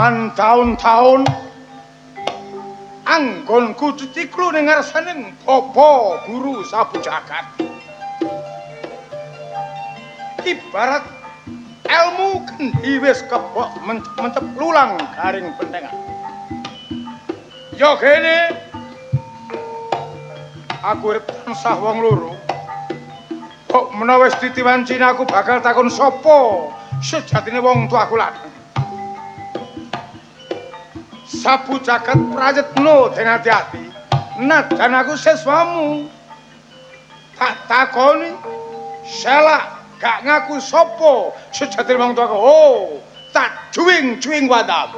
puluhan tahun-tahun anggonku cuciklu ning ngarsaning Bapa Guru Sabu Jagat. Ibarat ilmu kendi wis kebok mencep lulang garing pendengar. Yo kene aku urip tansah wong loro. Kok menawa wis ditiwancine aku bakal takon sapa sejatine wong tuaku lanang. Sabu Jagat prayitna dengan hati-hati. Najan aku siswamu. Tak takoni selak gak ngaku sapa sejatine wong tuaku. Oh, tak juwing-juwing wadam.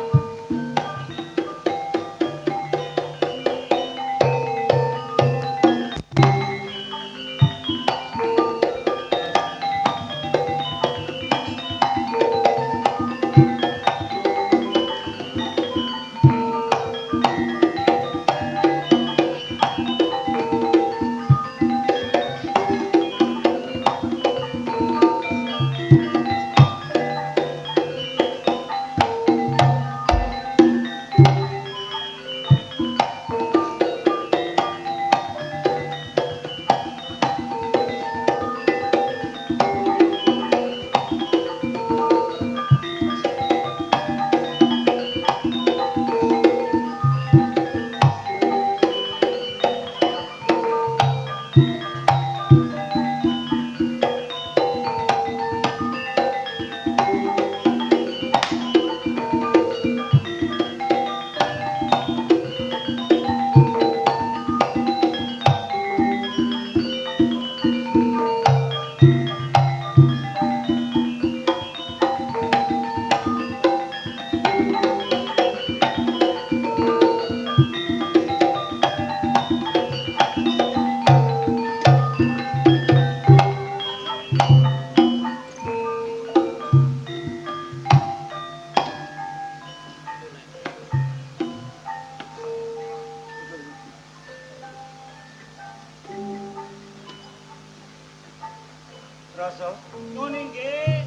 Rasa Ngene nggih.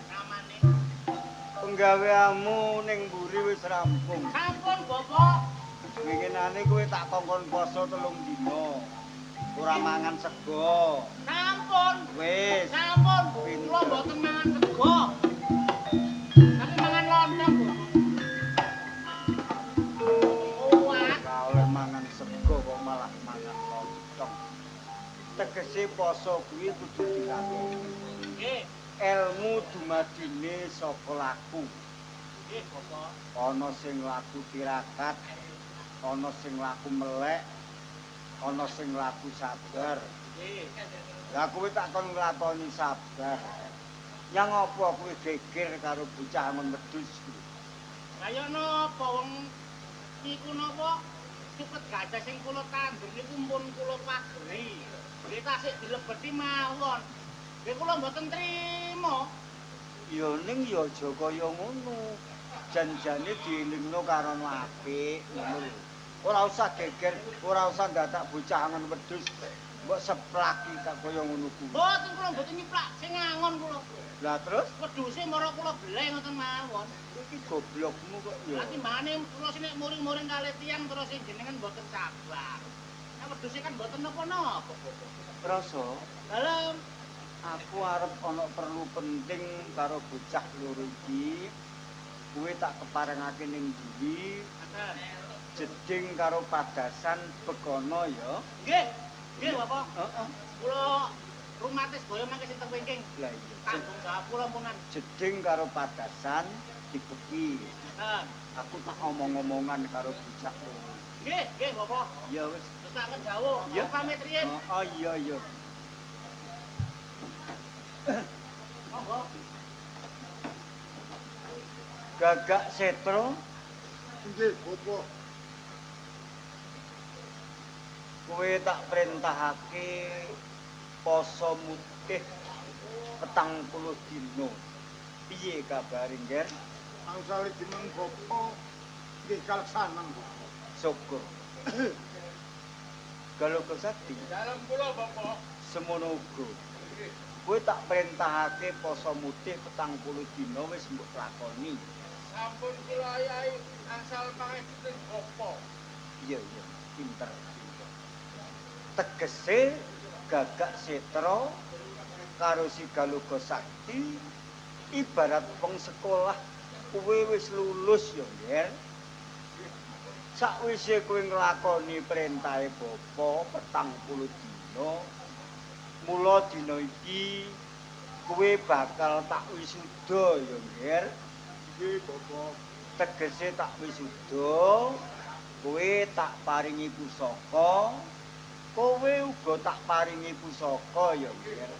Namane. penggaweanmu ning mburi wis rampung. Sampun, Bapak. Winginane kowe tak kongkon poso 3 dina. Ora mangan sego. Sampun. Wis. Sampun. Pinter. Kula mboten mangan sego. Tapi mangan lontong, Bapak. Ora oleh mangan sego kok malah mangan lontong. Tegese poso kuwi kudu dilakoni. Nggih. Ilmu dumadine saka laku. Nggih, Bapak. Ana sing laku tirakat, ana sing laku melek, ana sing laku sabar. Nggih. Lah kowe tak kon nglakoni sabar. Yang apa kowe geger karo bocah ngon wedhus kuwi? Kaya napa wong niku napa cepet gajah sing kula tandur niku pun kula pageri. Nggih tasik dilebeti mawon. Nggih kula mboten trima. Ya ning ya aja kaya ngono. Janjane dielingno karo apik ngono lho. Ora usah geger, ora usah dadak bocah ngon wedhus. Mbok seplaki kaya ngono kuwi. Mboten kula mboten nyiplak sing ngangon kula. Lah terus Wedhuse mara kula beleh ngoten mawon. iki goblokmu kok ya. Lah timbangane kula sing nek muring-muring kalih tiyang terus sing jenengan mboten sabar. Nek wedhuse kan mboten napa-napa. Rasa Dalem aku arep ana perlu penting karo bocah loro iki. Kuwi tak keparengake ning ndi? Jeding karo padasan begono ya. nggih, nggih Bapak. Heeh. Kula rumatis boyo mangke sinten wingking. Lah iya. Tanggung jawab kula munan. Jeding karo padasan dibeki. Heeh. Aku tak omong-omongan karo bocah loro. Nggih Bapak. Ya wis. Terus tak jauh. Ya. Pamit riyen. Oh iya iya. Monggo. Gagak Setro, Nggih, Bapak. kowe tak perintahake poso mutih 40 dina. Piye kabare, Nger? Angsale jeneng Bapak nggih kaleksanan, Bapak. Syukur. Kalau kesakti, Dalam kula Bapak. semono uga. Kowe tak perintahake poso mutih 40 dina wis mbok lakoni. Sampun kula ayahi angsal pangestu bapa. Iya, pinter. Tegese Gagak Setra karo si Galuga Sakti ibarat wong sekolah kowe wis lulus ya, Nger. Sakwise kowe nglakoni perintahe bapa 40 dina, mula dina iki kowe bakal tak wisuda ya, Nger. Nggih, Bapak. Tegese tak wisuda, kowe tak paringi pusaka, kowe uga tak paringi pusaka ya, Nger.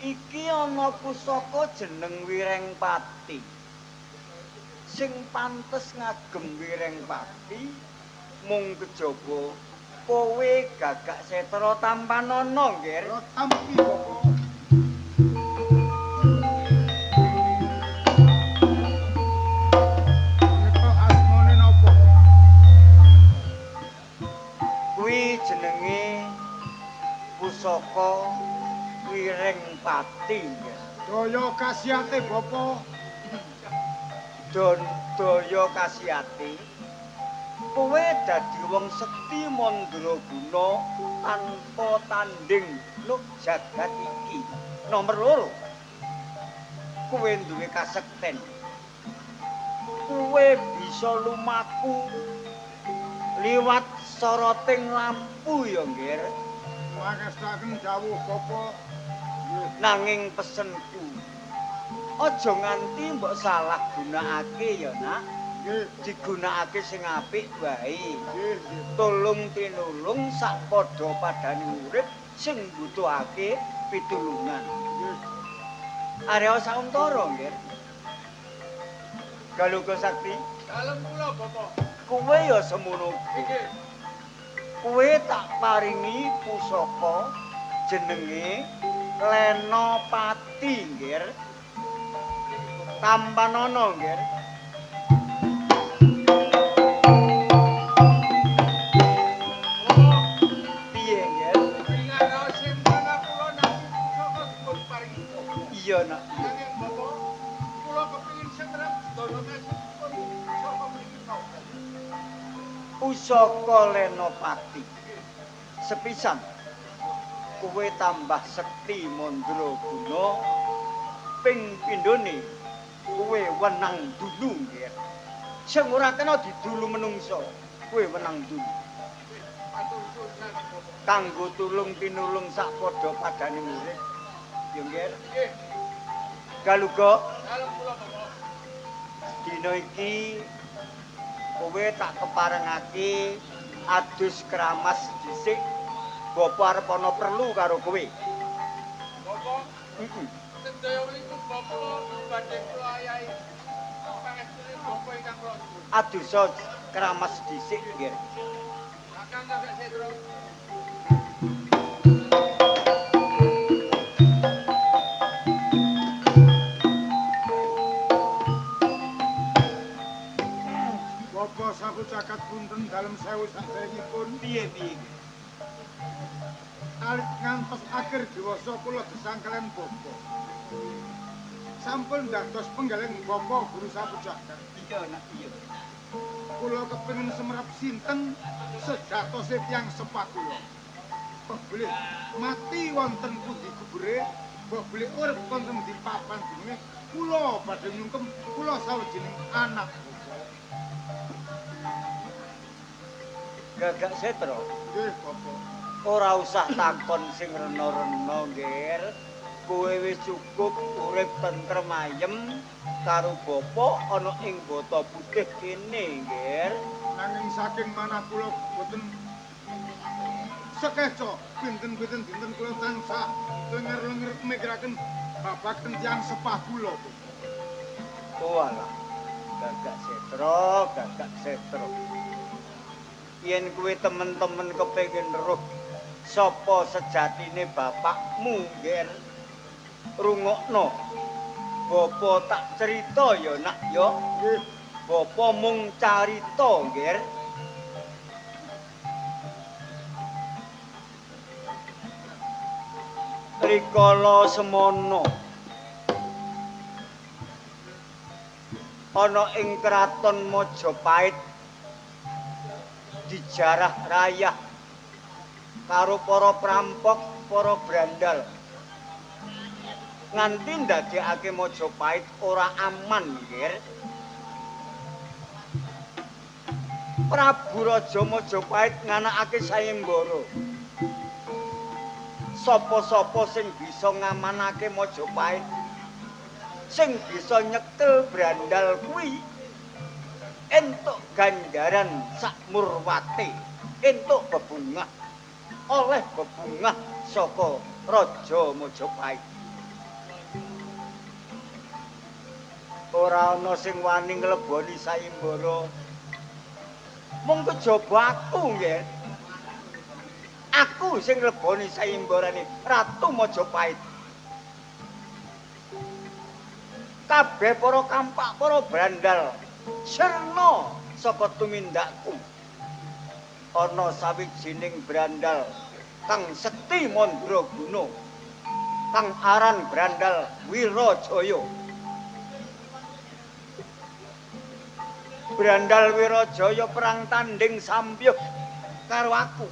Iki ana pusaka jeneng Wirengpati. Sing pantes ngagem Wirengpati mung kejaba kowe Gagak Setra Tampanana, Nger. Ora tampi, Bapak. Menika asmane napa? Kuwi jenenge pusaka Wirengpati, Nger. Daya kasiate, Bapak. Daya kasihati kowe dadi wong sekti mandraguna tanpa tanding nuk jagat iki. Nomor 2, kowe duwe kasekten. Kowe bisa lumaku liwat soroting lampu ya, Nger. Mangestaken dawuh Bapak. Nggih. Nanging pesenku aja nganti mbok salah gunakake ya, Nak. Nggih. Digunakake sing apik wae. Nggih, nggih. Tulung tinulung sak padha padane urip sing mbutuhake pitulungan. Nggih. Arya sauntara, Nger. Galuga Sakti, Dalem kula Bapak. kowe ya semono. Nggih. Kowe tak paringi pusaka jenenge Lenopati, Nger. Tampanana, Nger. Piye, Nger? Ingkang sing mana kula nampi pusaka dipun paringi Bapak. Iya, Nak. Nanging Bapak, kula kepengin setrep sedaya mesipun pusaka mriki kawula. Pusaka Lenopati. Sepisan kowe tambah sekti mandraguna ping pindhone kowe wenang dulu, Nger. Sing ora kena didulu menungso, kowe wenang dulu. Matur suwun Bapak. Kanggo tulung tinulung sak padha padane urip. Ya, Nger. Nggih. Galuga, Dalem kula Bapak. dina iki kowe tak keparengake adus keramas dhisik. Bapa arep ana perlu karo kowe. Bapak, Heeh. sedaya menika Bapak badhe kula ayahi pangestune Bapak ingkang kula suwun. Adusa keramas dhisik, Nger. Kakang Gagak Setra. Bapak sapu cakat punten dalem sewu sadèrèngipun. Piye-piye? Alit ngantos akhir dewasa kula gesang kalian Bapak. Sampun dados penggaling Bapak guru sapu cakat. Iya, Nak, iya. Kula kepengin semerap sinten sejatose tiyang sepak kula. Kok boleh mati wonten pundi kubure, kok boleh urip wonten di papan gununge, kula badhe nyungkem kula sawijining anak. Gagak Setra, Nggih, Bapak. ora usah takon sing rena-rena, Nger. Kowe wis cukup urip tentrem ayem karo bapa ana ing bata putih kene, Nger. Nanging saking manah kula boten sekeca pinten-pinten dinten kula tansah lenger-lenger mikiraken babagan tiyang sepah kula. Walah. Gagak Setra. Yen kowe temen-temen kepengin roh sapa sejatine bapakmu, Nger. Rungokno. Bapa tak cerita ya, Nak ya. Nggih, Bapa mung carita, Nger. Rikala semono ana ing kraton Majapahit dijarah rayah karo para perampok, para brandal. Nganti ndadekake Majapahit ora aman, nggih. Prabu Raja Majapahit nganakake sayembara. Sapa-sapa sing bisa ngamanake Majapahit, sing bisa nyekel brandal kuwi entuk ganjaran sak murwate, entuk bebungah, oleh bebungah saka Raja Majapahit. Ora ana sing wani ngleboni sayembara. Mung kejaba aku nggih. Aku sing ngleboni sayembarane Ratu Majapahit. Kabeh para kampak, para brandal sirna saka tumindakku. Ana sawijining brandal kang sekti mandraguna, kang aran brandal Wirajaya. Brandal Wirajaya perang tanding sambyuh karo aku.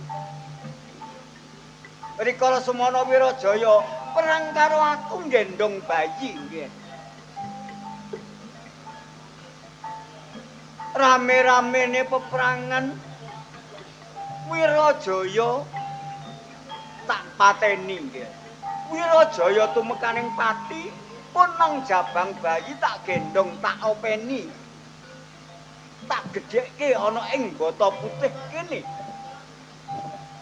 Rikala semana Wirajaya perang karo aku nggendong bayi nggih. Rame-ramene peperangan Wirajaya tak pateni nggih. Wirajaya tumekaning pati pun nang jabang bayi tak gendong tak openi. Tak gedhekke ana ing bata putih kene.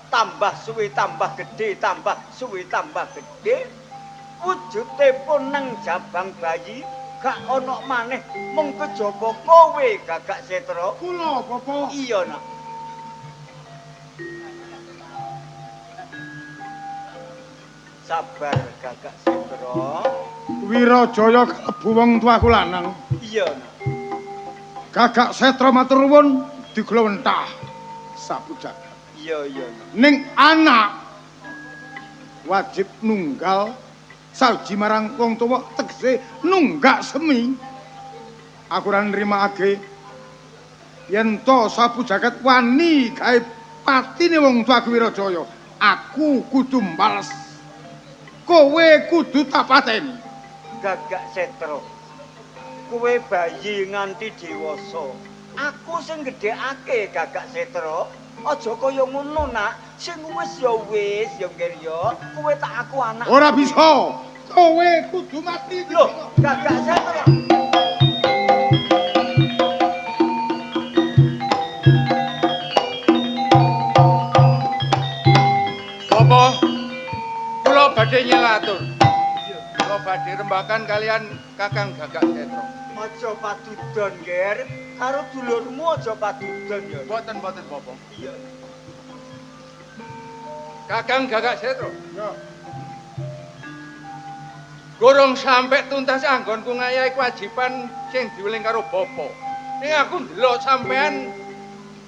Tambah suwe tambah gedhe, tambah suwe tambah gedhe. Wujude pun nang jabang bayi gak ana maneh mung kejaba kowe Gagak Setra. Kula Bapak. Iya, Nak. Sabar Gagak Setra. Wirajaya kalebu wong tuaku lanang. Iya, Nak. Gagak Setra matur nuwun diglowenthah sabu jagat. Iya, iya, Nak. Ning anak wajib nunggal sauji marang wong tuwa tegese nunggak semi. Aku ora nrimakake yen to sabu jagat wani gawe patine wong tuaku Wirajaya. Aku kudu mbales. Kowe kudu tak pateni. Gagak Setra. Kowe bayi nganti dewasa. Aku sing gedhekake Gagak Setra. Aja kaya ngono, Nak. Sing wis ya nggih ya. Kowe tak aku anak. Ora bisa. Kowe kudu mati. Lho, Gagak Setra. Apa? Kula badhe nyelatur. Kula badhe rembakan kalian Kakang Gagak Setra. Aja padudon, Ger. Karo dulurmu aja padudon ya. Mboten Bapak. Iya. Kakang Gagak Setra. Ya. Gorong sampe tuntas anggonku ngayahi kewajiban sing diweling karo Bapa. Ning aku ndelok sampean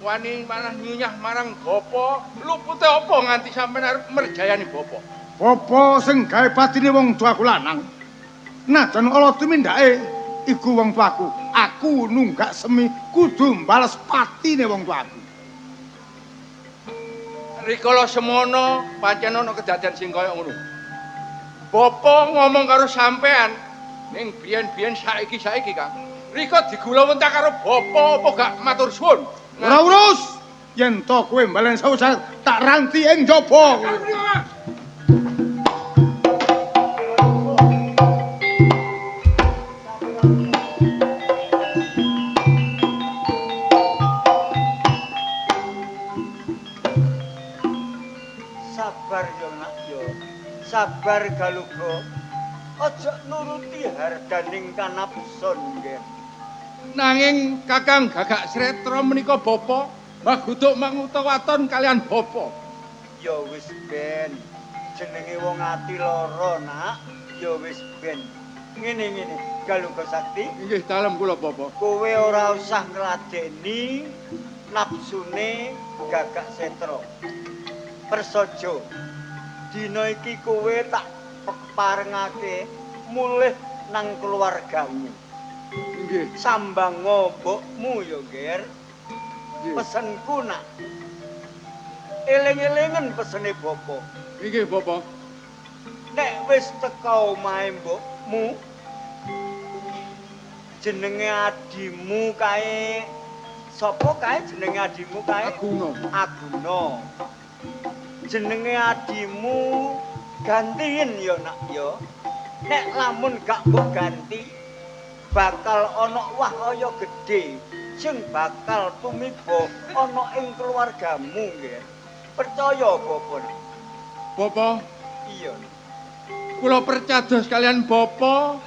wani manah nyunyah marang Bapa, lupute apa nganti sampean arep merjayani Bapa? Apa sing gawe patine wong tuaku lanang? Najan ala tumindake iku wong tuaku. Aku nunggak semi kudu mbales patine wong tuaku. Rikala semono pancen ana kedadian sing kaya ngono. Bapa ngomong karo sampean ning biyen-biyen saiki Kang. Rika digulawentah karo Bapa apa gak matur suwun? Ora urus. Yen to kowe mbalen sausat tak ranti ing jaba. Sabar yo, Nak yo. Sabar Galuga. Aja nuruti hardaning kanapsun nggih. Nanging Kakang Gagak Setra menika Bapa, maguduk mangutawaton kalian Bapa. Ya wis ben. Jenenge wong ati lara, Nak. Ya wis ben. Ngene Galuga Sakti. Inggih dalem kula Bapa. Kowe ora usah ngladeni napsune Gagak Setra. Persaja. Dina iki kowe tak parengake mulih nang keluargamu. Nggih. Sambanga mbokmu ya, Ger. Nggih. Pesenku nak. Eling-elingen pesene Bapak. Nggih, Bapak. Nek wis teka omahe mbokmu, jenenge adimu kae sapa kae jenenge adimu kae? Aguna. Aguna. Jenenge adimu gantiin ya nak ya. Nek lamun gak mbok ganti bakal ana wahaya gedhe sing bakal tumiba ana ing keluargamu nggih. Percaya Bapak? Bapak, Iya. kula percados kalian Bapak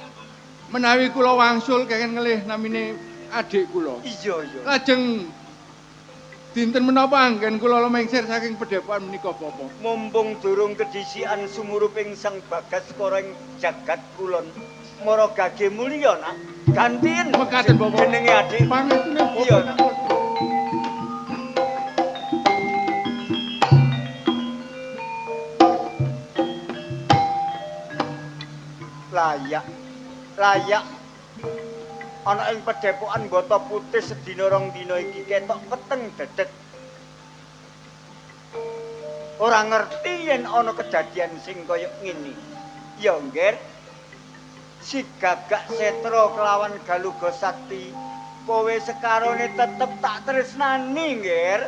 menawi kula wangsul kenging ngelih namine adik kula. Iya, iya. Lajeng dinten menapa anggen kula lumengsir saking pedepokan menika Bapak. Mumpung durung kedisikan sumuruping Sang Bagaskara ing jagat kulon mara gage mulya nak gantiin Mekaten Bapak. jenenge adik. Pangestune Bapak. Iya, nak. Layak ana ing pedepokan Bata Putih sedina rong dina iki ketok peteng dedet. Ora ngerti yen ana kedadian sing kaya ngene. Ya, Ngger. Si Gagak Setra kelawan Galuga Sakti, kowe sekarone tetep tak tresnani, Ngger.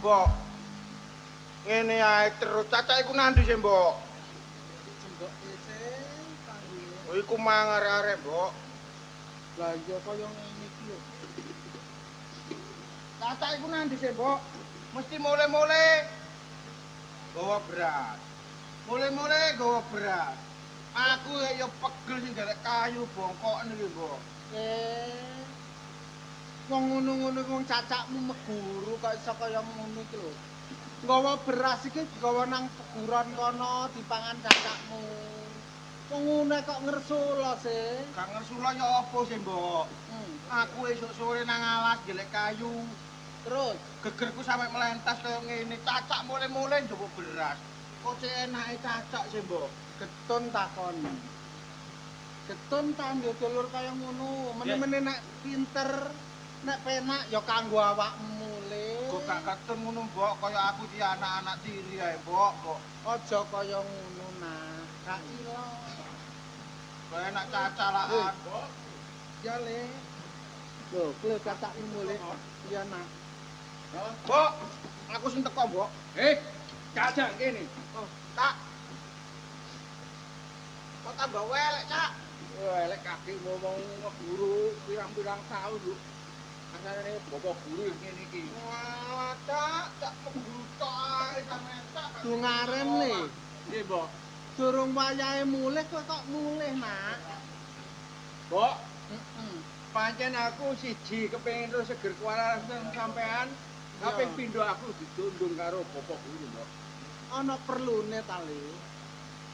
Mbok. Ngene ae terus cacak iku nandi sih, Mbok? Jembok isih kangge. Oh, iku mangar-arek, Mbok. Lah iya kaya ngene iki lho. Cacak iku nandi sih, Mbok? Mesti mule-mule gawa beras. Mule-mule gawa beras. Aku ya pegel sing golek kayu bongkok niki, Mbok. Wong ngono-ngono wong cacakmu meguru kok iso kaya ngono iki lho. Nggawa beras iki digawa nang peguron kono dipangan cacakmu. Wong ngono kok ngersula sih. Gak ngersula ya apa sih, Mbok? Aku esuk sore nang alas golek kayu. Terus Gegerku sampe melentas kaya ngene, cacak mule-mule njupuk beras. Kok cek enake cacak sih, Mbok? getun takon. Getun ta ndek dulur kaya ngono. Mene-mene nek pinter, nek penak ya kanggo awakmu le. Kok gak ketun ngono, Mbok, kaya aku di anak-anak tiri ae, Mbok. Kok Aja kaya ngono nah. Gak ilo. kaya enak cacalaan. Ya le. Lho, kuwi cacakmu mule. Iya nak. Mbok, aku sing teko, Mbok. Cacak kene. Oh, Cak. Kok tambah welek, Cak? Elek kaki ngomong guru pirang-pirang tahun lho. Asane bapak guru ngene iki. Wah, Cak membrutok ae sampe Cak. Dungaren le. Nggih, Mbok. Durung wayahe mulih kok mulih nak. Mbok, Heeh. pancen aku siji kepengin terus seger kewarasan sampean. Kaping pindho aku ditundung karo bapak guru, Mbok. Ana perlune ta le.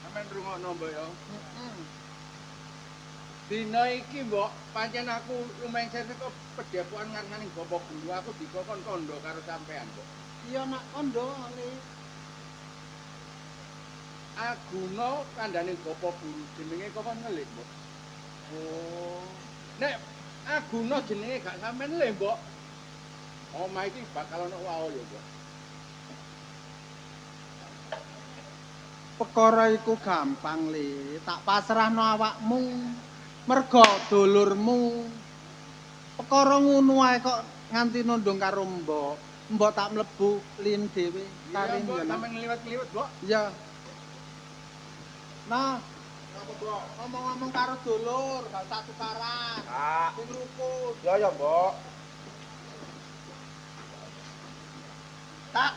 Sampeyan rungokno, Mbok ya. Heeh. Dina iki, Mbok, pancen aku lumengsir saka pedepokan ngarsaning bapak guru. Aku dikokon kandha karo sampean, Mbok. Iya nak kondo le. Aguna kandhane bapak guru jenenge kokon ngelik, Mbok. Oh. Nek Aguna jenenge gak sampean le, Mbok. Omah iki bakal ana wahaya, Mbok. Perkara iku gampang le. Tak pasrahno awakmu. Merga dulurmu. Perkara ngono ae kok nganti nundung karo mbok. Mbok tak mlebu lin dhewe kari Mbok ngono. sampean ngliwat-ngliwat, Mbok. Ya, Nah, ngomong-ngomong karo dulur, gak usah tukaran. Kak. Sing rukun. Ya, Mbok. Tak.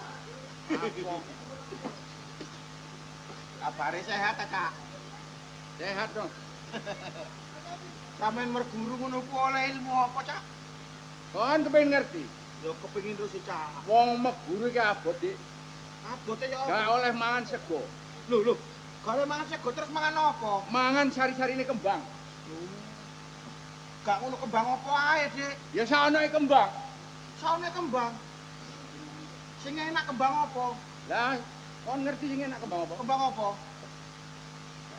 Kabare sehat ta, Kak? Sehat dong. Sampeyan merguru ngono ku oleh ilmu apa, Cak? Kon kepengin ngerti. Ya kepengin terus Cak. Wong meguru iki abot, Dik. Abote ya Gak apa? oleh mangan sego. Lho, gale mangan sego terus mangan apa? Mangan sari-sarine kembang. Gak ngono kembang apa ae, Dik. Ya saonoe kembang. Saune kembang. Sing enak kembang apa? Lah, kon ngerti sing enak kembang apa? Kembang apa?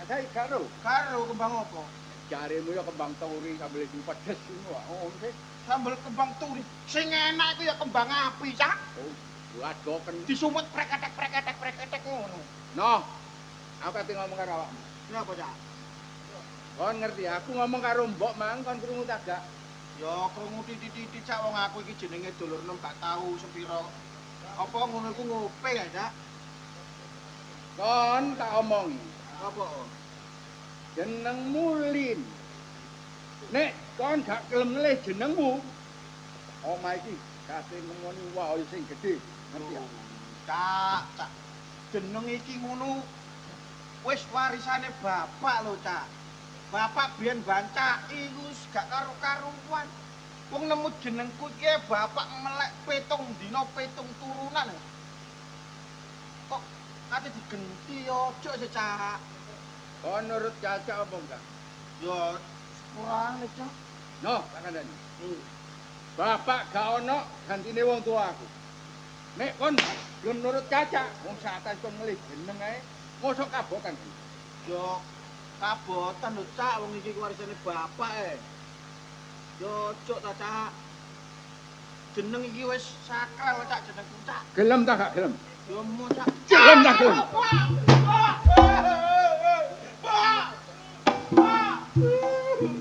Saya karo. Karo kembang apa? Jaremu ya kembang turi sambel di pedes ngono wae. Oh, sih. Sambel kembang turi. Sing enak iku ya kembang api, Cak. Oh, wadoken. Disumut preketek ngono. Noh. Aku kate ngomong karo awakmu. Napa, Cak? Kon ngerti aku ngomong karo mbok mang kon krungu tak gak? Ya krungu titik-titik Cak wong aku iki jenenge dulur nem gak tau sepiro. Apa ngono iku ngope ya, Cak? Kon tak omongi. Apa? Jenengmu Lin. Nek kon gak gelem ngelih jenengmu, omah iki kasih ngomoni wae sing gedhe. Ngerti ya? Cak. Jeneng iki ngono wis warisane bapak lho, Cak. Bapak biyen bancaki iku gak karo-karuan. Wong nemu jenengku iki bapak melek 7 dina 7 turunan. Kok kate digenti ojo sih, Cak. Kon nurut Caca apa enggak? Ya sepurane, Cak. No, tak kandani. Bapak gak ono gantine wong tua aku. Nek kon gelem nurut Caca, wong saatan kon ngelih jeneng ae, mosok kabotan. Yo kabotan lho, Cak, wong iki warisane bapak Yo cuk ta, Cak. Jeneng iki wis sakral, Cak, jenengku, Cak. Gelem tak gak gelem? Yo mo, Cak. Gelem tak gelem?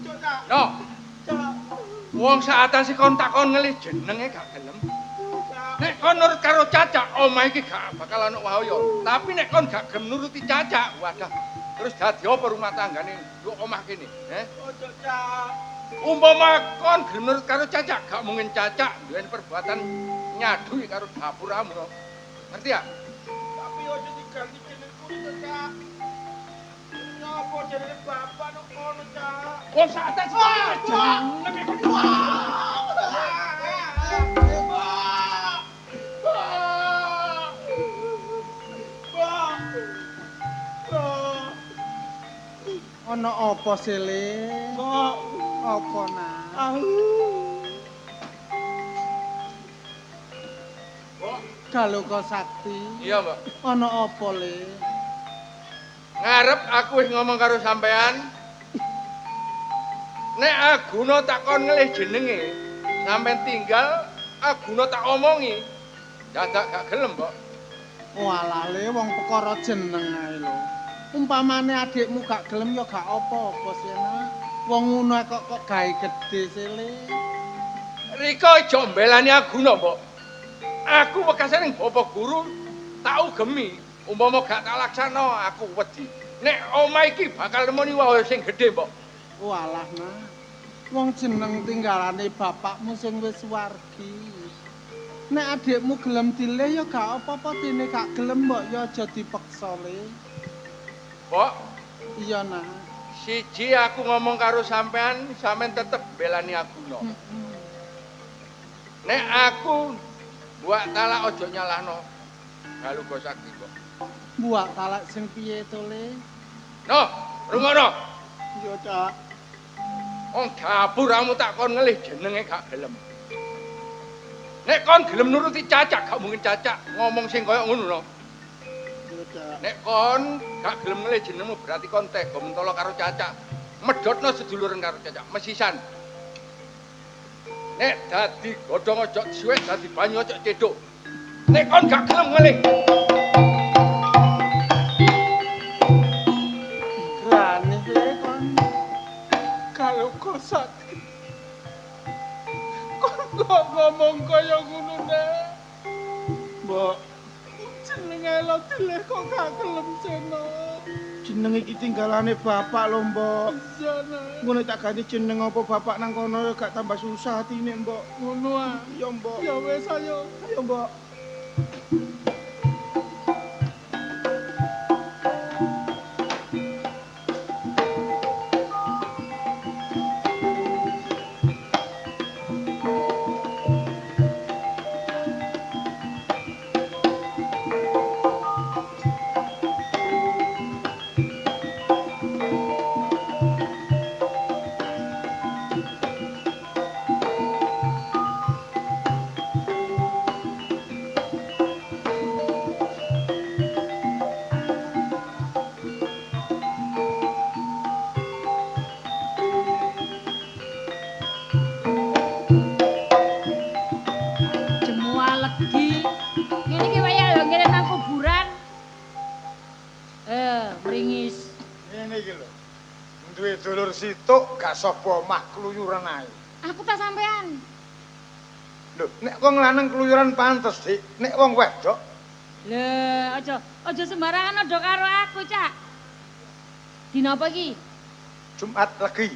Cuk, Cak. No, Cak. wong saatan si kon takon ngelih jenenge gak gelem. Cak. Nek kon nurut karo Caca, omah iki gak bakal ana wahaya. Tapi nek kon gak gelem nuruti Caca, wadah. Terus dadi apa rumah tanggane nduk omah kene, Ojo, Cak. Umpama kon gelem nurut karo Caca, gak mungkin Caca duweni perbuatan nyadui karo dapuramu. No. Ngerti ya? Tapi ojo diganti jenengku, Cak. Nyapa jenenge bapak nok kono, Cak. Wong saatan si Ana apa sile? Kok apa nah? Galoka Sakti. Iya, Mbak. Ana apa le? Ngarep aku wis ngomong karo sampean. Nek Aguna takon ngelih jenenge, sampean tinggal Aguna tak omongi. Dadak gak gelem, Mbok. Walah le wong perkara jeneng ae lho. Umpamane adikmu gak gelem ya gak apa-apa sih, Nak. Wong ngono kok gawe gedhe sile. Rika aja mbelani Aguna, Mbok. Aku bekasane ning bapak guru tak ugemi. Umpama gak tak laksana aku wedi. Nek omah iki bakal nemoni wae sing gedhe, Mbok. Walah, Nak. Wong jeneng tinggalane bapakmu sing wis wargi. Nek adikmu gelem dilih ya gak apa-apa, dene gak gelem mbok ya aja dipeksa le. Mbok, Iya, Nak. siji aku ngomong karo sampean, sampean tetep belani Aguna. Nek aku buat talak ojo nyalahno Galuga Sakti, Mbok. Buak talak sing piye to, Le? No, rungono. Iya, Cak. Wong dapuramu tak kon ngelih jenenge gak gelem. Nek kon gelem nuruti Caca, gak mungkin Caca ngomong sing kaya ngono no. Iya, Cak. Nek kon gak gelem ngelih jenengmu berarti kon tega mentolo karo Caca. Medhotno seduluren karo Caca, mesisan. Nek dadi godhong ojo suwek, dadi banyu ojo cedhuk. Nek kon gak gelem ngelih. Grane le kon. Kalau kok sakit. Kon kok ngomong kaya ngono, Nek. Mbok, jenenge lo dileh kok gak gelem seno. jeneng iki tinggalane bapak lho, Mbok. Iya, Nak. Ngono tak ganti jeneng apa bapak nang kono gak tambah susah atine, Mbok. Ngono ah. Iya, Mbok. Ya wis ayo. Ayo, Mbok. Jemua legi. Ngene iki waya lho ngene nang kuburan. Meringis. Ngene iki lho. Duwe dulur situk gak sapa omah kluyuran ae. Aku tak sampean. Lho, nek wong lanang kluyuran pantes, Dik. Nek wong wedok Lho, aja sembarangan odo karo aku, Cak. Dina apa iki? Jumat Legi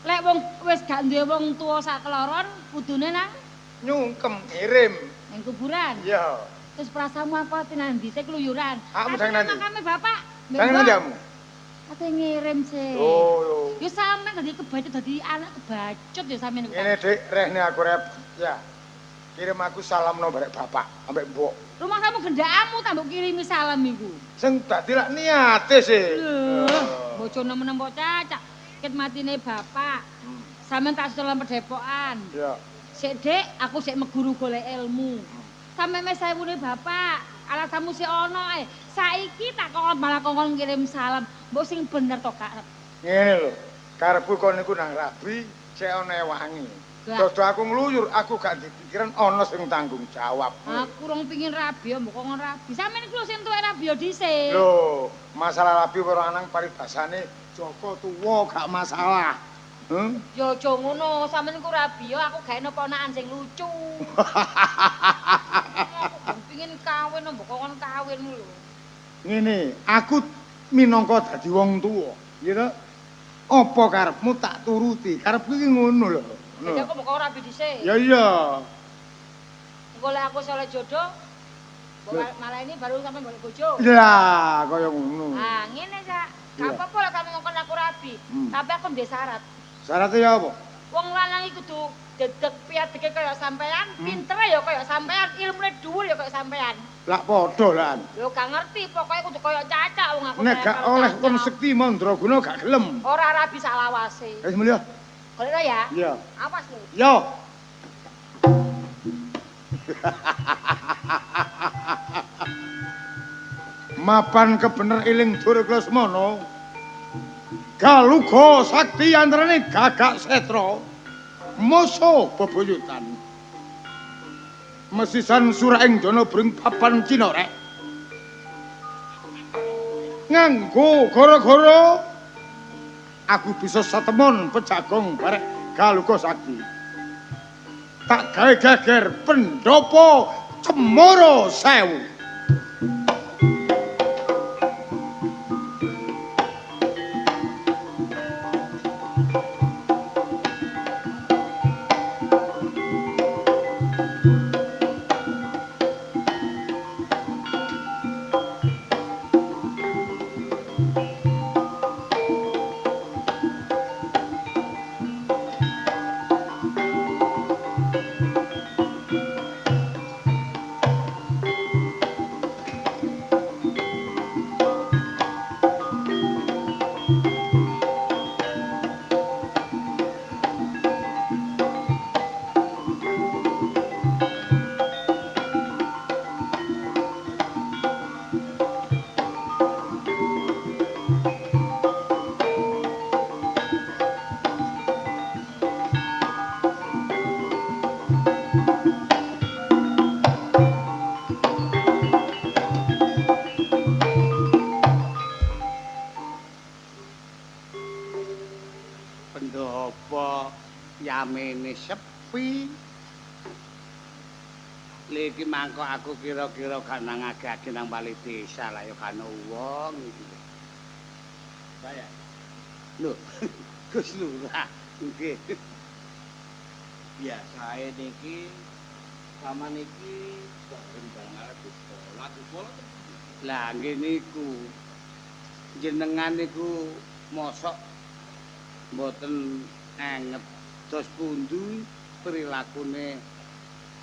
Lek wong wis gak duwe wong tuwa sakloron, kudune nang nyungkem ngirim. ning kuburan. Iya. Terus prasamu apa tinandi sik kluyuran. Aku dang nandi. Makame bapak. Dang nang jamu. Ate ngirim sih. Oh, Yo sampe dadi kebacut dadi anak kebacut ya sampean niku. ngene Dik, rehne aku rep. Ya. Kirim aku salam no barek bapak ambek mbok. Rumah kamu gendakamu tak mbok kirimi salam iku. Sing dadi lak niate sih. Lho, bocah nemen bocah cak ket matine bapak. Sampeyan tak susul pedepokan. Ya. Sik Dik, aku sik meguru golek ilmu. Sampe mes sewune bapak, alasanmu sik ono ae. Saiki tak kok malah kongkon kirim salam. Mbok sing bener to, Kak. Ngene lho. Karepku kon niku nang rabi sik ana wangi. Lah. Dodo aku ngluyur, aku gak dipikiran ana sing tanggung jawab. Aku rong pingin rabi, mbok kongkon rabi. Sampeyan iku lho sing tuwek rabi yo dhisik. Lho, masalah rabi karo anang paribasane Joko tuwa gak masalah. Yo aja ngono, sampeyan iku rabi yo aku gawe ponakan sing lucu. Aku pingin kawin mbok kongkon kawin lho. Ngene, aku minangka dadi wong tuwa, ya to. Apa karepmu tak turuti? Karepku iki ngono lho. Jadi aku mbok rabi dhisik. Ya iya. Engko lek aku soleh jodoh, mbok malah ini baru sampe golek bojo. Lah, kaya ngono. Ah, ngene, Cak. Gak Iya. apa-apa lek kamu ngongkon aku rabi, tapi aku ndek syarat. Syaratnya ya apa? Wong lanang iku kudu dedeg piadege kaya sampean, pintere ya kaya sampean, ilmune dhuwur ya kaya sampean. Lah padha lan. Yo gak ngerti, pokoke kudu kaya Cacak wong aku. Nek gak oleh kon sekti Mandraguna gak gelem. Ora rabi salawase. Wis mulya. Golek ya? Iya. Awas lho. Yo. Mapan kebener iling Durklasmana. Galuga sakti antarane Gagak Setra. Masa bebuyutan. Mesisan suraing dana bring papan Cinorek. Nganggo gara-gara aku bisa satemon pejagong barek Galuga sakti. Tak gawe geger pendopo Cemara Sewu. Pendopo yamene sepi. Liki mangko aku kira-kira gak nangage nang bali desa lah ya kan wong iki. Saya. Lho, Gus Lurah. Nggih. Biasae niki sama niki bareng-bareng arep sekolah. Lah nggih niku. Jenengan niku mosok mboten anget dos pundi prilakune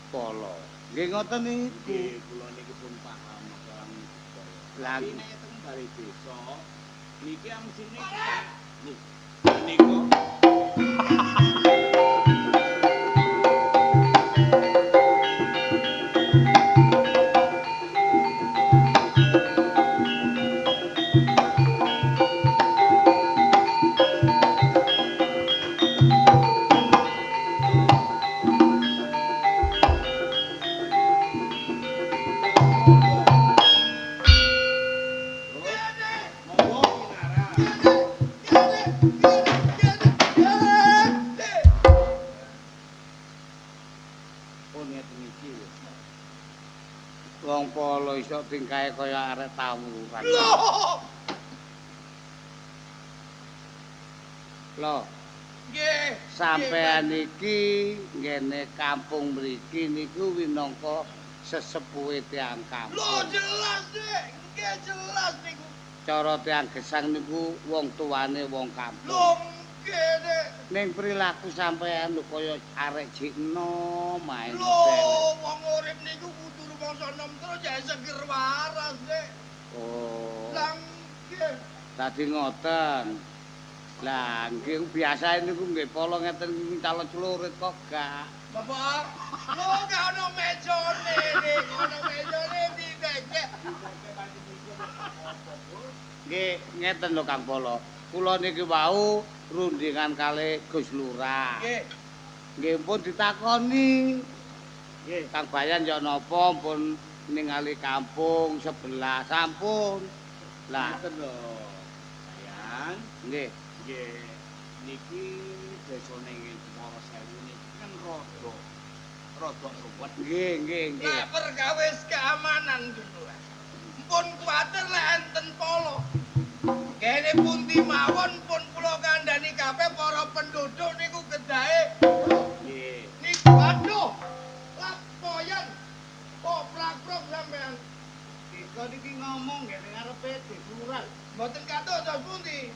Polo. Nggih ngoten niku. Nggih, kula niki pun paham masalah niku. Lah nek teng bari desa niki amsine niku wong Polo iso tingkahe kaya arek tawuran. Lho. Nggih. Sampean iki ngene kampung mriki niku winangka sesepuhe tiyang kampung. Lho jelas, Dik. Nggih jelas niku. Cara tiyang gesang niku wong tuane wong kampung. Lho nggih, Dik. Ning perilaku sampean lho kaya arek jek enom ae. Lho wong urip niku kudu rumangsa enom terus ya seger waras, Dik. Oh. Lah nggih. Dadi ngoten. Lah nggih biasa niku nggih Polo ngeten iki calon celurit kok gak. Bapak, lho gak ono mejone nih, ono mejone di becek. Nggih ngeten lho Kang Polo. Kula niki wau rundingan kalih Gus Lurah. Nggih. Nggih pun ditakoni. Nggih, Kang Bayan ya napa pun ningali kampung sebelah sampun. Lah ngoten lho. Bayan. Nggih. Nggih, niki desane nggih Cemara Sewu niki kan rada ruwet. Nggih. Lah perkawis keamanan dulu. Pun kuwatir lek enten Polo. Kene pundi mawon pun kula kandhani kabeh para penduduk niku kedahe. Nggih. Niku aduh. Lapoyan. Poplak-plok sampean. Kita niki ngomong nggih ning ngarepe Lurah. Mboten kados tos pundi.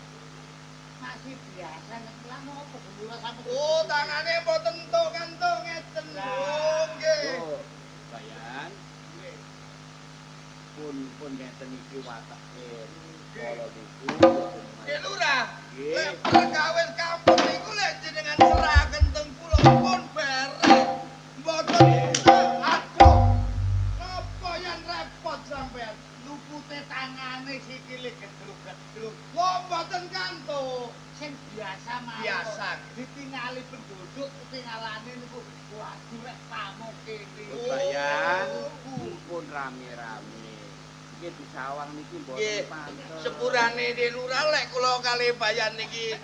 Masih biasa nek lan opo Lurah sampe. Oh, tangane mboten entuk-entuk ngeten. Oh, nggih. Bayan. Nggih. Pun ngeten iki watake Polo niku. Nggih Lurah. Lek perkawis kampung niku lek jenengan serahaken teng kula pun bareng. Mboten aduh. Napa yen repot sampean? Lupute tangane sikile gedruk-gedruk. Wong mboten kantuk. Sing biasa mawon. Biasa. Ditingali penduduk ketinggalane niku waduh rek pamuk kene. Bayan pun rame-rame. Nggih disawang niki mboten pantes. Sepurane di Lurah lek kula kalih Bayan niki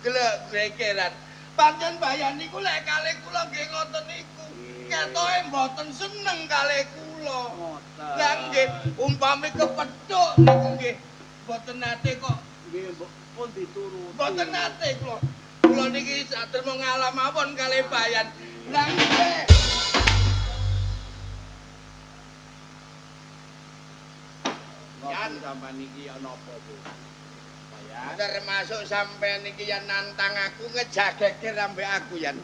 gelek gregeran. Pancen Bayan niku lek kalih kula nggih ngoten niku. Ketoke mboten seneng kalih kula. Lah nggih umpami kepethuk niku nggih mboten nate kok nggih pun dituruti. Mboten nate kula. Kula niki sader ngalam mawon kalih Bayan. Lah nggih. Yan sampean niki ya napa, Bu? Bayan. Termasuk sampean niki yen nantang aku ngejageke ambek aku yan.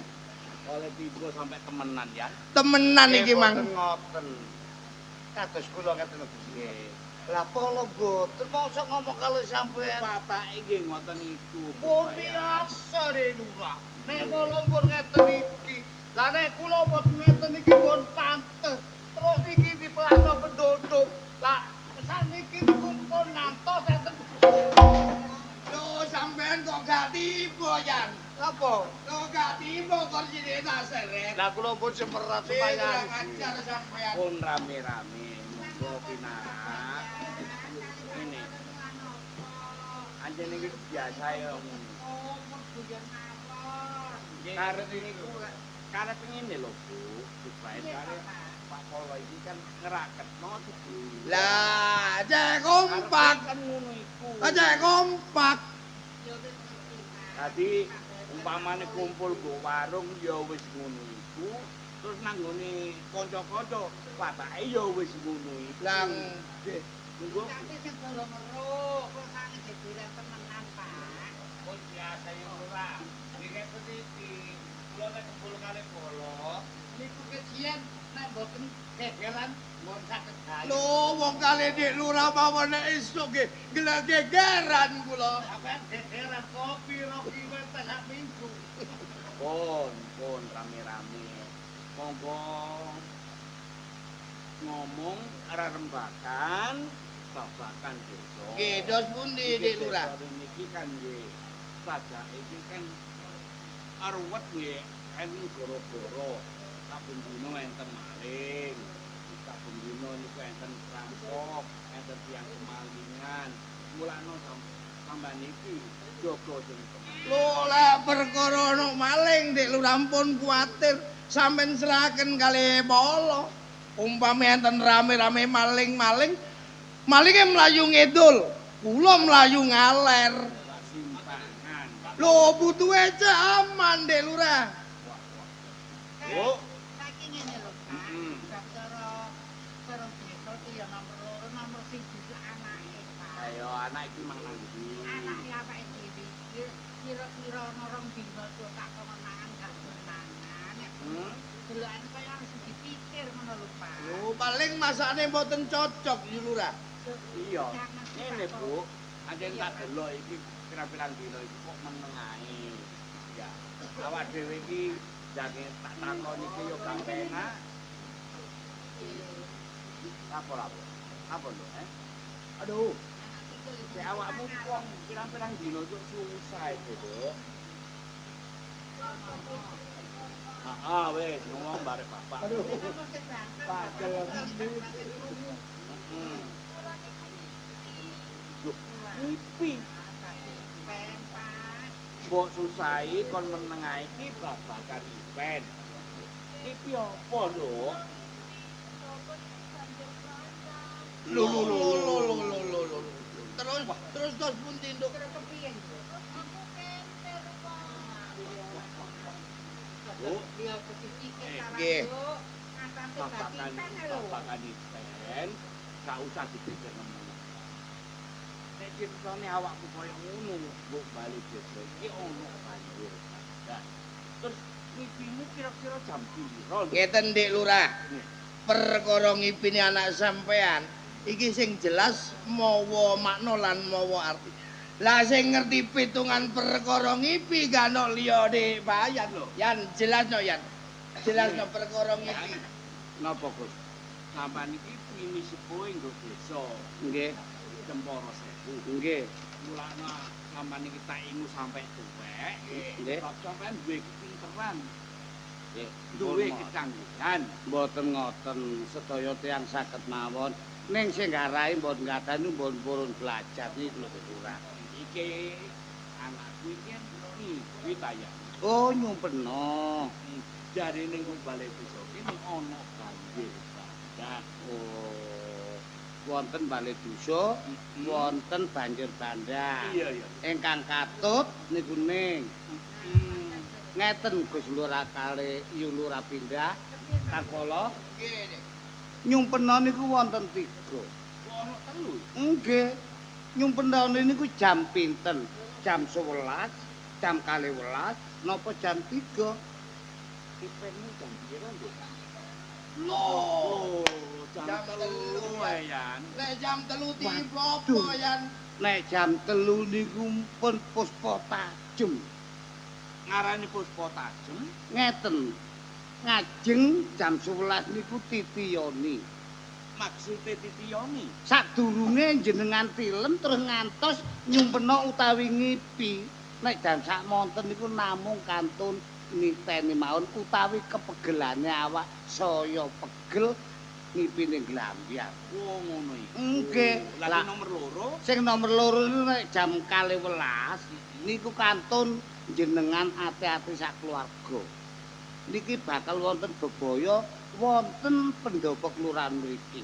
Oleh tiba sampai temenan ya. Temenan iki mang. Ngoten. Kados kula ngeten nggih. Lah Polo mboten mosok ngomong kalau sampean. Bapake nggih ngoten iku. Pun biasa de Lurah. Nek Polo pun ngeten iki. Lah nek kula mboten ngeten iki pun pantes. Terus iki dipelakno penduduk. Lah pesan iki kumpul nantos enten. Lho sampean kok gak tiba yan. Apa? Lho gak tiba kursine tak seret. Lah kula pun semerat supaya ngajar sampean. Pun rame-rame monggo pinarak. Ini. Anjene iki biasa ya. Oh, guyon mawon. Karep niku karep ngene lho, Bu. Supaya karep Pak Polo iki kan ngeraketno lah, cek kompak kan ngono iku. Cek kompak. Dadi umpamane kumpul nggo warung ya wis ngono iku. Terus nang nggone kanca-kanca patake ya wis ngono iku. Lah nggih. Monggo. Tapi sing golong ero, kok sange jejeran temenan, Pak. Oh biasa ya ora. Iki peniti. Kula nek kumpul kali kula Niku kejian nek mboten gegeran mon saged gayu. Lho wong kali Dik Lurah mawon nek esuk nggih gegeran kula. Sampeyan gegeran kopi roki wonten sak minggu. pun rame-rame. Monggo ngomong rembakan babakan desa. Nggih, dos pundi Dik Lurah? Desa niki kan nggih pajak iki kan arwet nggih enten goro-goro. Saben dina enten maling. Saben dina niku enten perampok, enten tiyang kemalingan. Mulane sampeyan iki jaga sing Lho lah perkara ono maling Dik Lurah ampun kuwatir sampean serahaken kali bolo. Umpame enten rame-rame maling-maling, malinge mlayu ngidul, kula mlayu ngaler. simpangan. Lho butuhe cek aman Dik Lurah. Oh, Saiki ngene lho, Pak. Cara desa iki ya nomor sing bisa anake, Pak. ayo anak iki mang nang ndi? Anake awake dhewe kira-kira ana rong dina tuh tak kemenangan gak menangan. Nek delokane kaya harus dipikir ngono lho, Pak. Lho paling masakne mboten cocok Dik Lurah. Iya. Ngene, Bu. Anjen tak delok iki pirang-pirang dina iki kok meneng ae. Ya. Awak dhewe iki jange tak takon iki yo gak penak. Apa lho, Aduh. Cek awakmu kok pirang-pirang dina kok susah iki, Bu. Wis ngomong bareng Bapak. Aduh. Pagel ngendi. Ipi. Mbok susahi kon meneng ae iki babakan event. Ipi apa lho? Lho. Terus dos pundi Nduk? Bu, Nggih. babakan event gak usah dipikir nemen. Nek ceritane awakku koyo ngono, mbok bali desa iki ono banjir. Nah, terus ngipimu kira-kira jam piro? Ngeten Dik Lurah. Perkara ngipini anak sampean iki sing jelas mawa makna lan mawa arti. Lah sing ngerti pitungan perkara ngipi gak ono liya Dik Bayan lho. Yan jelasno Yan. Jelasno perkara ngipi. Napa, Gus? Sampeyan iki pini sepuh nggo desa. Nggih. Cempara Sewu. Nggih. Mulane sampeyan iki tak ingu sampe tuwek. Nggih. Kok sampeyan duwe kepinteran, Nggih. duwe kecanggihan. Mboten ngoten sedaya tiyang saged mawon. Ning sing ngarahi mboten ngadani mboten purun belajar niku lho Lurah. Iki anakku iki iki ta ya. Oh nyumpeno. Jare ning balai desa iki ono banjir. Nah, Oh. Wonten bali dusa, wonten banjir bandang. iya iya. Ingkang katut niku ning ngeten Gus Lurah kali Yu Lurah pindah Kangkala. Nggih Dik. Nyumpena niku wonten 3. Ono telu. Nggih. Nyumpena niku jam pinten? Jam 11, jam 12, napa jam 3? Eventmu jam piro, Nduk? Lho. Oh, jam Jam 3 3, wae yan. Nek jam 3 tiba Waduh. apa Yan? Nek jam 3 niku pun puspa tajem. Ngarani puspa tajem. Ngeten. Ngajeng jam 11 niku titiyoni. Maksude titiyoni. Sadurunge jenengan tilem terus ngantos nyumpena utawi ngipi. Nek jam sak monten niku namung kantun niteni mawon utawi kepegelane awak saya pegel ngipine glambyang. Oh, ngono iki. Nggih. Lagi Lah nomor loro. sing nomor 2 niku nek jam 12 niku kantun jenengan ati-ati sak keluarga. Niki bakal wonten bebaya wonten pendopo kelurahan mriki.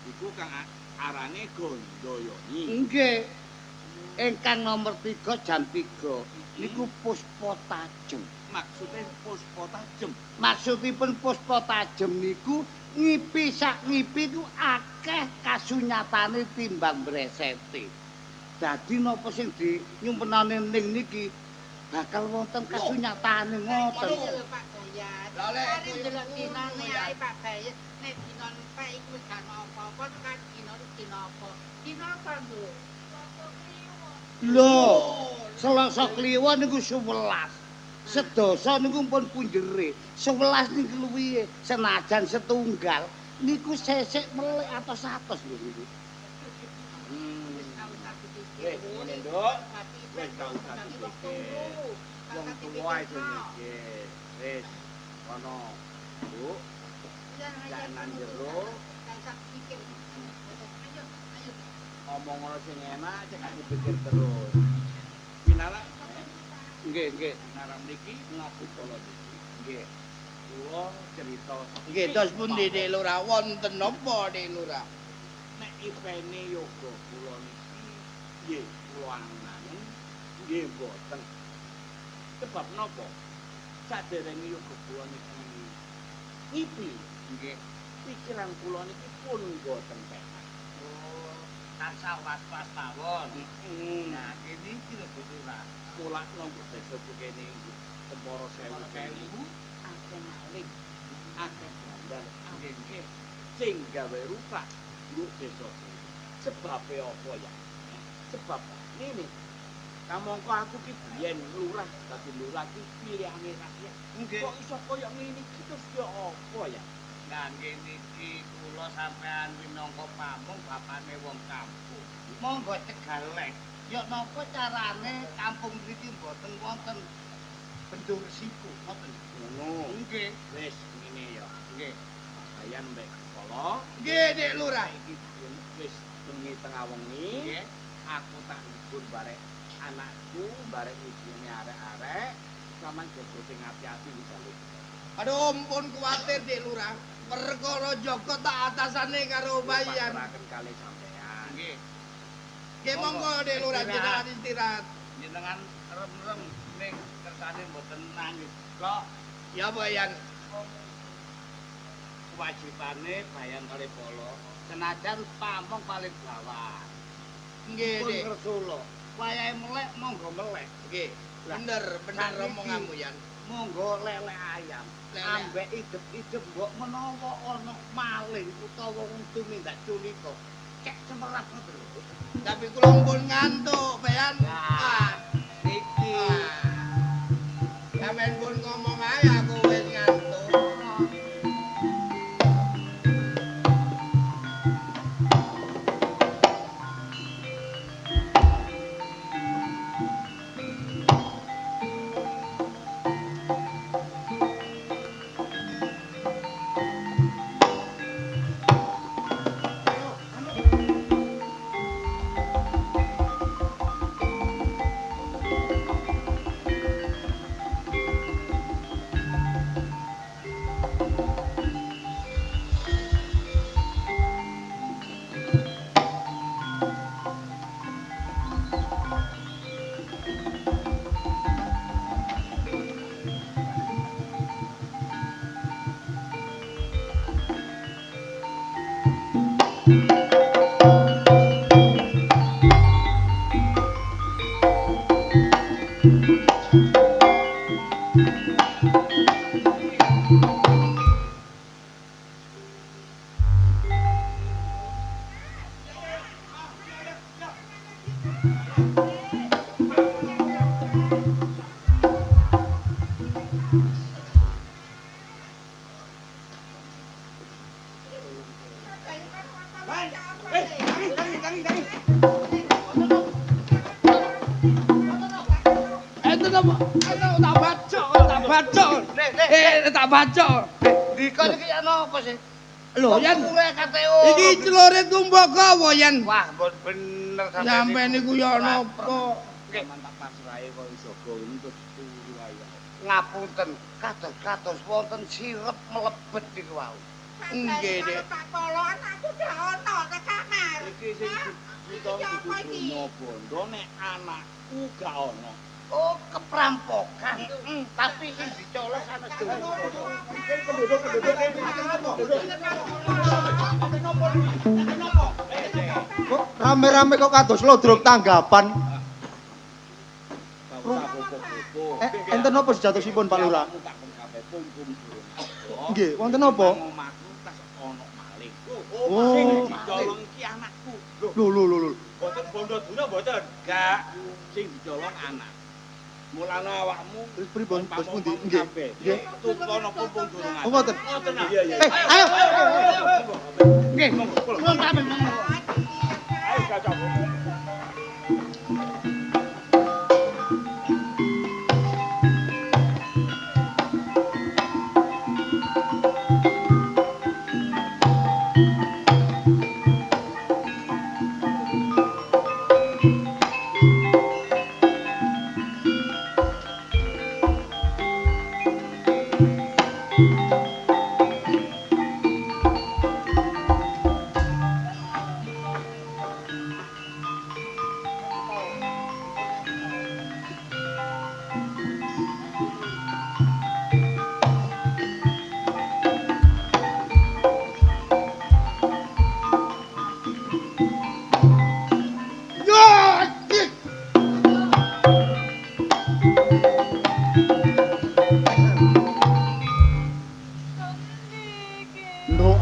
Iku kang arane Gondoyoni. Nggih. Ingkang nomor 3 jam 3 niku puspa tajem. Maksudnya puspa tajem. Maksudipun puspa tajem niku ngipi sak ngipi ku akeh kasunyatane timbang bresete. Dadi napa sing dinyumpenane ning niki bakal wonten kasunyatane ngoten. Pak Dayat. Lah, lek Mari koyo delok ngono dinane ya. ae Pak Dayat. Nek dina nek iku wis gak apa-apa, kan dina apa? Dina apa, Nduk? Lho, Selasa Kliwon niku 11. Sedasa niku pun punjere. 11 niku luwihe. Senajan setunggal niku sesek melek atos-atos lho niku. Wis ngene, Nduk. Wis gak usah dipikir. Wong tuwa itu mikir. Wis kono. Bu, jangan jero. Omong ngono sing enak cek dipikir terus. Pinala Nggih. naram niki ngaku kula niki. Nggih. Kula cerita Nggih, dos pundi Dik Lurah? Wonten napa Dik Lurah? nek ipene yoga kula niki nggih kula angen nggih mboten. Sebab napa? Saderenge yoga kula niki ngipi nggih pikiran kula niki pun mboten penak. Tansah was-was mawon. Nah, kene iki lho Lurah. Kula nombor desa kene temporo 1000 akeh maling, akeh bandar, akeh sing gawe rusak lu desa. Sebabe apa ya? Sebab ngene. Kamangka aku ki biyen lurah, dadi lurah ki pilihane rakyat. Kok iso koyo ngene iki terus ya apa ya? Kangge niki kula sampean minangka pamung bapane wong kampung. Monggo Tegalek. Ya napa carane kampung mriki mboten wonten bendur siku ngoten. Ngono. Nggih. Wis ngene ya. Nggih. Ayan mbek kala Nggih, Dik Lurah. iki wis bengi tengah wengi. Nggih. Aku tak ngubur barek anakku, barek ijine arek-arek, sampean jaga sing ati-ati bisa lho. Aduh, ampun kuwatir Dik Lurah. Perkara jaga tak atasane karo bayan. Paturaken kali sampean. Nggih. Nggih monggo Dik Lurah jenengan istirahat. Jenengan rem-rem ning kersane mboten nangis. Kok Ya bayan. kewajibane bayan kali polo senajan pamong paling bawah. Nggih, Pun Dik. ngersula. Wayahe melek monggo melek. Nggih. Lah, Bener sakniki omonganmu Yan. Monggo lele ayam. Lele. Ambek idep-idep mbok menawa ana maling utawa wong tumindak culika. Cek semerap ngoten lho. Tapi kula pun ngantuk, bayan. Nah, iki Sampeyan pun ngomong ae aku wis ngantuk. Tak baca. Dikon iki ana apa sih? Lho, Yan. Kowe kate Iki celore tumbakawa, Yan. Wah, mbon bener Sampeyan niku ya napa? Sampeyan tak pasrahe kok iso gono terus turu ae. Ngapunten, kados wonten sirep mlebet niku wau. Nggih, Dik. Pak Polo anakku gak ono ke kamar. Iki sing Tapi to kudu donya bondo nek anakku gak ono. Oh, keperampokan. Tapi sing dicolos ana donya. Kok rame-rame kok kados lodrok tanggapan. Enten napa sejatosipun Pak Lurah? Nggih, wonten napa? Omahku tas ono maling. Oh. Sing dicolong iki anakku. Lho. Boten bondo duna boten. Gak sing dicolong anak. Mulane awakmu Terus pripun? Bos pundi? Nggih. Nggih. tukono kumpul durungan. Oh, ngoten. Ngoten. Iya. Ayo. Nggih, monggo. Nuwun pamit. Ayo gajah.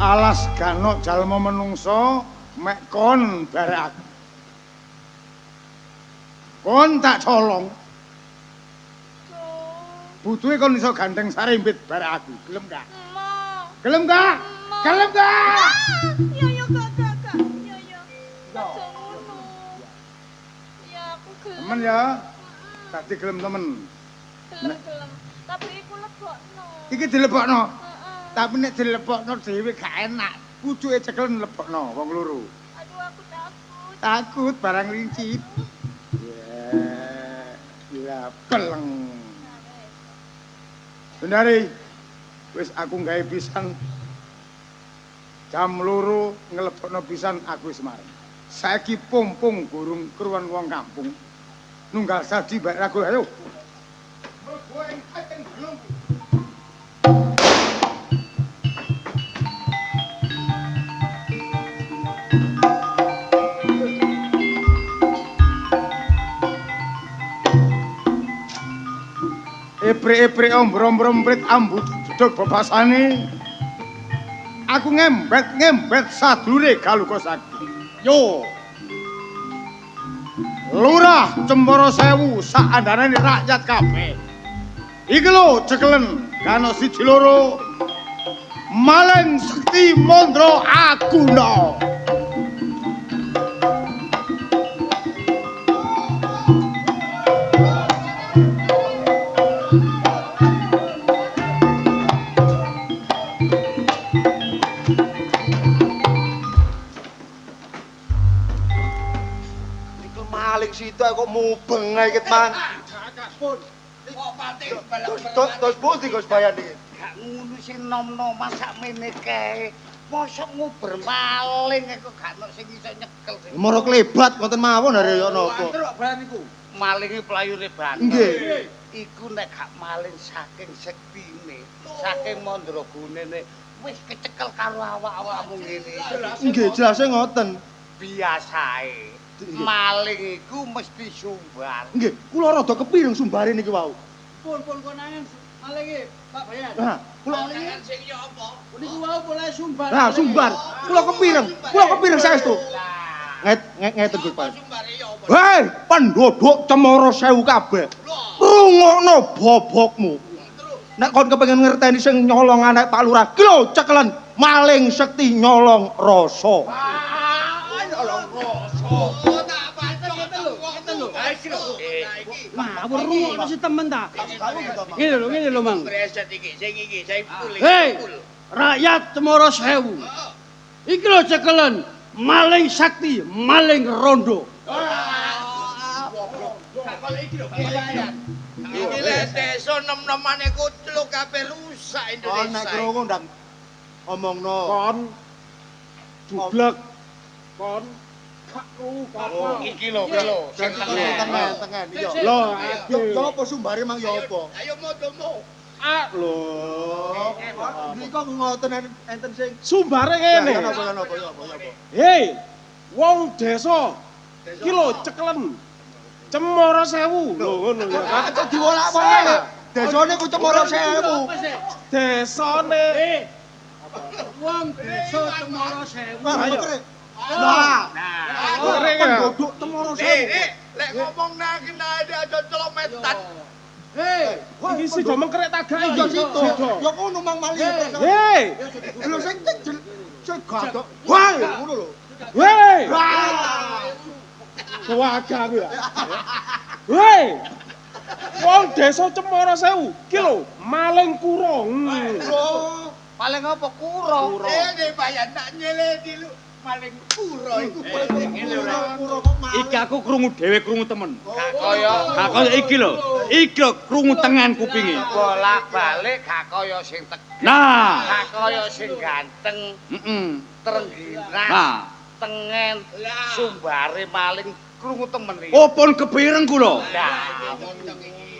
Alas gano jalma menungso mek kon barek aku. Kon tak colong. Butuhe kon iso gandeng sarembit barek aku. Gelem gak? Gelem gak? Gelem gak? Ya gak. Ya. Ya aku gelem. Temen ya. Tadi gelem temen. Gelem. Tapi iku lebokno. Iki dilebokno. Tapi nek dilebokno dhewe gak enak. Pucuke ceklen lebokno wong loro. Aduh aku takut. Takut barang lincip. Ya peleng. Bendari, wis aku gawe pisan. Jam 2 ngelebokno pisan aku wis mareng. Saiki pompong gurung kruwan wong kampung. Nunggal sadi mbak rago ayo. Mlebu ing kateng belum. Eprik-eprik ombrom-ombrit ambut jedog bebasane. Aku ngembet sadure galuka sakti. Yo. Lurah Cemboro Sewu sak andhanane rakyat kabeh. Iki lho cekelen kano siji loro. Maling Sekti Mondro Aguna. Maling situ kok mubeng ae ket man. Pun. Kok pati Tos pundi Gus Bayan iki? Gak ngono sing nom-noman sak mene kae. Mosok nguber maling kok gak ono sing iso nyekel. Moro klebat ngoten mawon are yo napa. Terus bayan iku. Malinge playune banter. Nggih. Iku nek gak maling saking sektine, saking mandragunene wis kecekel karo awak-awakmu ngene. Nggih, jelase ngoten. Biasae maling iku mesti sumbar. Nggih, kula rada kepireng sumbare niki wau. Pun konangan malinge Pak Bayan. Nah, kula sing ya apa? Niku wau boleh sumbar. Nah, sumbar. Kula kepireng saestu. Ngeten Gus Bayan. Sumbare ya apa? Hei, penduduk Cemoro Sewu kabeh. Rungokno bobokmu. Nek kon kepengin ngerteni sing nyolong anak Pak Lurah, ki lho cekelen maling Sekti nyolong rasa. Nyolong rasa. Oh, tak pancen ngeten lho. Ha iki lho. Ngawur rungokno si temen ta. Ngene lho, Mang. Preset iki, sing iki, Saiful. Hei, rakyat Cemoro Sewu. Iki lho cekelen maling sakti, maling rondo. Iki lek desa nem-nemane kucluk kabeh rusak Oh, nek Indonesia. krungu ndang omongno. Kon jublek. Kon Iki lho, sing tengen iya. Lho, Yo apa sumbare mang yo apa? Ayo modomo. lho. Niko ngoten enten sing Sumbare ngene. Ya apa. Hei, wong desa iki lho cekelen. Cemara Sewu. Lho ngono ya. kok diwolak-walik. Desane ku Cemara Sewu. Desane. Wong desa Cemara Sewu. Nah, Kering ya. penduduk Cemara Sewu. Lek ngomong nang kene aja celometan. Hei, iki sida mengkrek tagake Yo situ. Yo ngono mang mali. Hei, Lho sing gadok. Wah, ngono lho. hei. Waga kuwi ya. Hei. Wong desa Cemara Sewu, iki lho maling kura. Paling apa kura? Ini bayan tak nyeledi lu. Maling kuro iku. Iki aku krungu dhewe krungu temen. Gak kaya iki lho. Iki lho krungu tengen kupinge. Bolak-balik gak kaya sing Nah, gak kaya sing ganteng, trengginas, Nah. tengen, sumbare maling krungu temen iki. oh pun kebireng kula. Nah,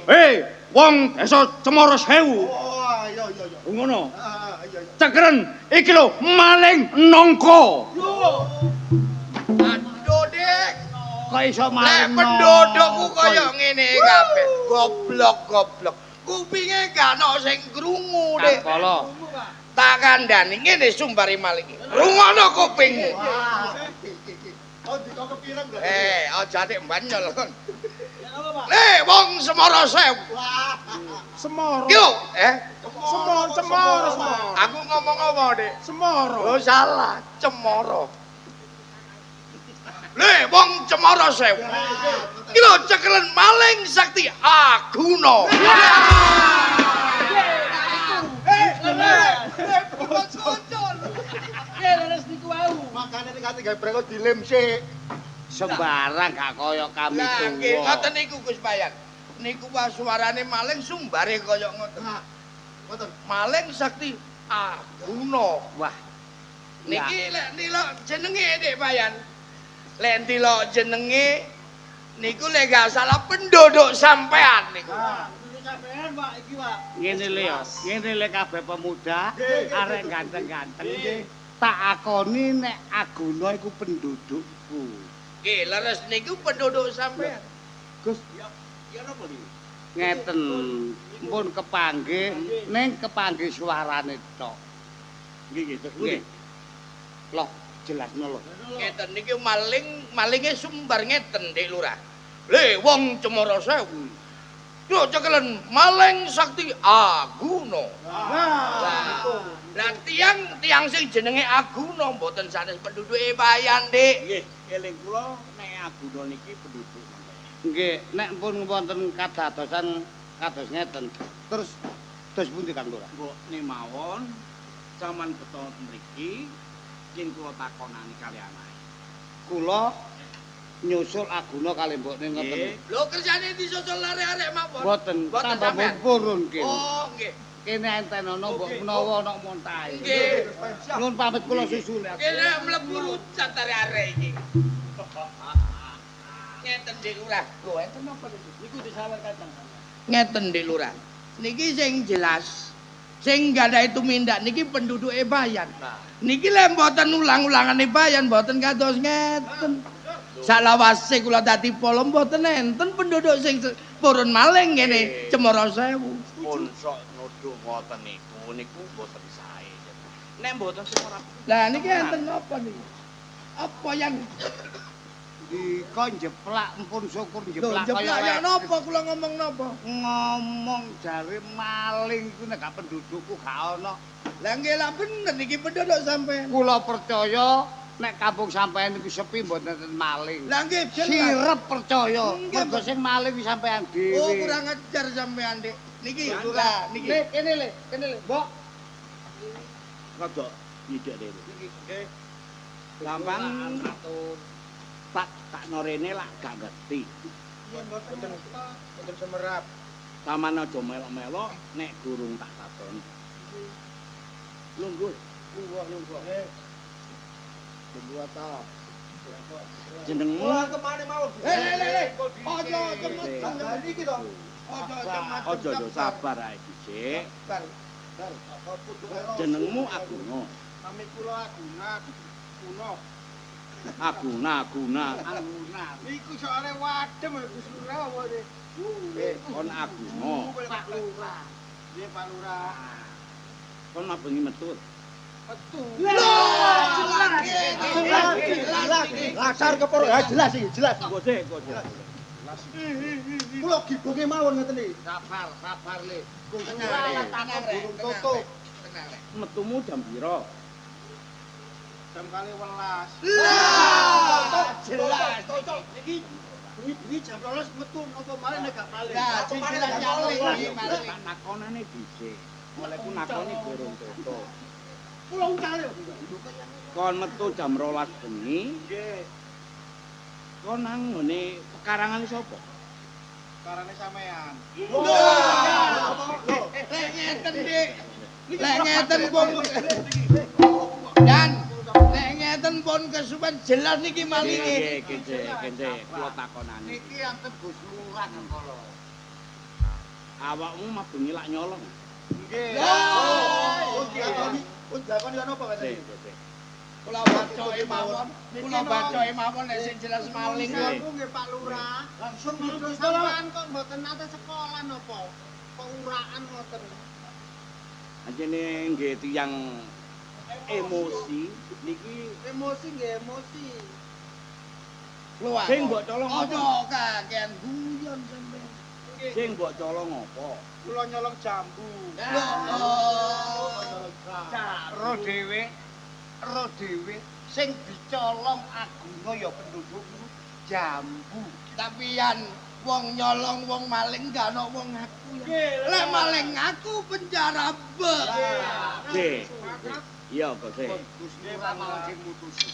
Hei, wong desa Cemara Sewu. Oh, iya. Ngono. Cekren iki lho maling nongko. Aduh, Dik. kok iso Lek maling pendudukku kaya ngene kabeh. Goblok. Kupinge gak ono sing krungu, Dik. Kala. Tak kandhani ngene sumbare maling. Rungono kupingmu. Oh, dikok kepireng lho. Aja nek mbanyol kon. Wong Semara Sewu. Semara. Yo, Semara. Aku ngomong apa, Dik? Semara. Lo salah, Cemara. Wong Cemara Sewu. Iki lho cekelen maling sakti Aguna. Makane nek ati gawe brengko dilem sik. Sembarang gak kaya kami Lah nggih, tuwa. ngoten niku Gus Bayan. Niku suarane maling sumbare kaya ngoten. Ngoten. Maling sakti Aguna. Wah, Niki lek ndelok jenenge Dik Bayan. Lek ndelok jenenge niku lek gak salah penduduk sampean niku. ngene le kabeh pemuda arek ganteng-ganteng. Tak akoni nek Aguna iku pendudukku. Nggih, leres niku penduduk sampean. Ngeten, pun kepanggih ning kepanggih suarane tok. Nggih. Loh, jelasno lho. Ngeten niki malinge sumbar ngeten Dik Lurah. Wong Cemara Sewu. Yo cekelen maling sakti Aguna. Lah tiang sing jenenge Aguna mboten sanes penduduke Bayan, Dik. Nggih, eling kula nek Aguna niki penduduk. Nggih, nek pun wonten kadadosan kados ngeten. Terus pundi Kang Lurah? Mbok mawon jaman beto mriki yen kula takonani kali anae. Kula nyusul Aguna kali mbokne ngoten. Lho kerjane disusul arek-arek mawon. Boten, Boten tambah sampean. purun kene. Oh, nggih. Kene enten ana mbok menawa ana montahe. Nggih. Nuwun pamit kula susul. Kene mlebu rucat arek-arek iki. Ngeten Dik Lurah. Lho enten apa niku disawer kacang. Ngeten Dik Lurah. Niki sing jelas sing gadahi tumindak niki penduduke Bayan. Niki lek mboten ulang-ulangane Bayan mboten kados ngeten. Salawase kula dadi polo mboten enten penduduk sing purun maling ngene Cemara Sewu. Pun sok nuduh ngoten niku mboten sae. Nek mboten semora Lah niki enten apa niki? Apa yang Dika jeplak pun syukur lho jeplak jeplak ya napa kula ngomong napa? ngomong jare maling iku nek gak pendudukku gak ana. Lah nggih lah bener niki penduduk sampean. Kula percaya nek kampung sampean niku sepi mboten enten maling. Lah nggih jelas. Sirep percaya. Nggih, Mergo sing maling iki sampean Oh dhewe. kurang ajar sampean Dik. Niki lah niki. Kene le, Mbok. rada nyidek dhewe. Nggih. Gampang tak norene lak gak ngerti. Mboten semerap. Taman aja melok-melok nek gurung tak takon. Lungguh. Lungguh ta. Jenengmu kemana mau? Ojo cepet sandali iki to. Ojo sabar ae dhisik. Jenengmu Aguna. Nami kula Aguna Kuno. Aguna. Niku soalnya wadem Gus Lurah apa iki? Kon Aguna. Pak Lurah. Nggih Pak Lurah. Kon mabengi metut. Lasar keporo ya jelas iki, jelas. Kode. Kula gibonge mawon ngeten iki. Sabar le. Tenang burung tutup. Metumu jam pira? Jam kali 11. Jelas. Iki bengi jam 12 metu napa malih nek gak malih. Nah, sing jelas nyalih iki malih. Tak nakonane dhisik. Oleh ku nakoni burung tutup. Pulang kali. Kon metu jam 12 bengi. Nggih, Kon nang ngene pekarangan sapa? karane sampean. Lek ngeten, Dik. Lek ngeten pun Dan lek ngeten pun kesuwen jelas niki malinge. Nggih, kula takonane. Niki anten Gus Lurah kala. Awakmu mabengi lak nyolong. Nggih. Unjakon ya napa ngeten iki? Kula bacoke mawon nek sing jelas maling Niku nggih Pak Lurah. Langsung Terus sampean kok mboten nate sekolah napa? Peuraan ngoten. Anjene nggih tiyang emosi niki Emosi nggih emosi. Luar. sing mbok colong apa? Ojo kakean guyon sampean. Sing mbok colong apa? Kula nyolong jambu. Ro dhewe sing dicolong Aguna ya penduduk jambu. Tapi yan wong nyolong wong maling gak ana wong ngaku. Lek maling ngaku penjara be. Nggih. Iya, Bos. Gus Lurah mau sing mutusi.